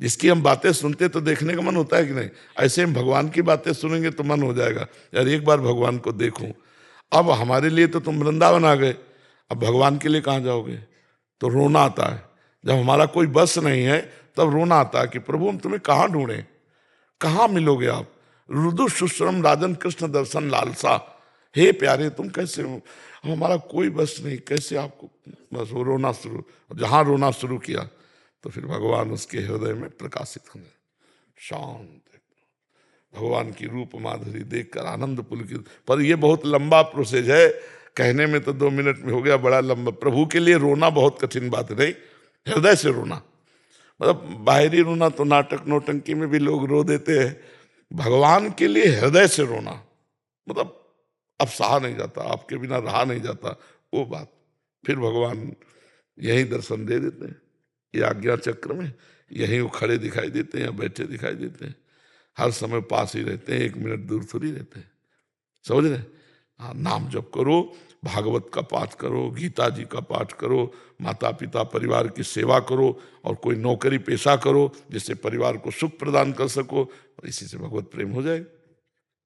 जिसकी हम बातें सुनते तो देखने का मन होता है कि नहीं? ऐसे हम भगवान की बातें सुनेंगे तो मन हो जाएगा यार एक बार भगवान को देखूं। अब हमारे लिए तो तुम वृंदावन आ गए, अब भगवान के लिए कहाँ जाओगे? तो रोना आता है। जब हमारा कोई बस नहीं है तब रोना आता है कि प्रभु हम तुम्हें कहाँ ढूंढें, कहाँ मिलोगे आप? रुदु सुश्रम राजन कृष्ण दर्शन लालसा, हे प्यारे तुम कैसे हो? हमारा कोई बस नहीं, कैसे आपको? बस वो रोना शुरू, जहाँ रोना शुरू किया तो फिर भगवान उसके हृदय में प्रकाशित होने, शांत, भगवान की रूप माधुरी देखकर आनंद पुलकित। पर ये बहुत लंबा प्रोसेस है, कहने में तो 2 मिनट में हो गया, बड़ा लंबा। प्रभु के लिए रोना बहुत कठिन बात नहीं, हृदय से रोना। मतलब बाहरी रोना तो नाटक नौटंकी में भी लोग रो देते हैं, भगवान के लिए हृदय से रोना मतलब अब सहा नहीं जाता, आपके बिना रहा नहीं जाता वो बात। फिर भगवान यही दर्शन दे देते हैं, ये आज्ञा चक्र में यहीं वो खड़े दिखाई देते हैं या बैठे दिखाई देते हैं, हर समय पास ही रहते हैं, 1 मिनट दूर थोड़ी रहते हैं। समझ रहे? हाँ, नाम जप करो, भागवत का पाठ करो, गीता जी का पाठ करो, माता पिता परिवार की सेवा करो और कोई नौकरी पेशा करो जिससे परिवार को सुख प्रदान कर सको, और इसी से भगवत प्रेम हो जाएगा।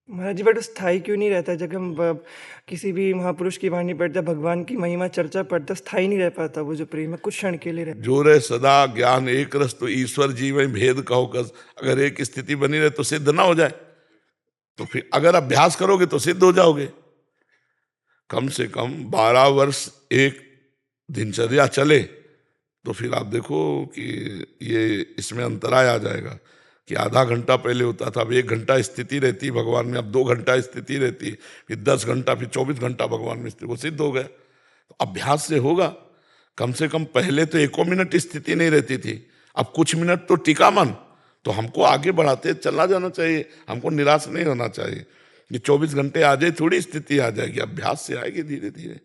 महाराज जी, बट स्थायी क्यों नहीं रहता? जब हम किसी भी महापुरुष की वाणी पढ़ते, भगवान की महिमा चर्चा पढ़ते, स्थायी नहीं रह पाता वो जो प्रेम है, कुछ क्षण के लिए रहता। जो रहे सदा ज्ञान एक रस, तो ईश्वर जीव में भेद कहो कस। अगर एक स्थिति बनी रहे तो सिद्ध ना हो जाए, तो फिर अगर अभ्यास करोगे तो सिद्ध हो जाओगे। कम से कम 12 वर्ष एक दिनचर्या चले तो फिर आप देखो कि ये इसमें अंतराय आ जाएगा कि आधा घंटा पहले होता था, अब 1 घंटा स्थिति रहती भगवान में, अब 2 घंटा स्थिति रहती, फिर 10 घंटा, फिर 24 घंटा भगवान में स्थिति, वो सिद्ध हो गया। तो अभ्यास से होगा। कम से कम पहले तो 1 मिनट स्थिति नहीं रहती थी, अब कुछ मिनट तो टिका मन, तो हमको आगे बढ़ाते चलना जाना चाहिए, हमको निराश नहीं होना चाहिए कि 24 घंटे आ जाए थोड़ी स्थिति आ जाएगी, अभ्यास से आएगी धीरे धीरे।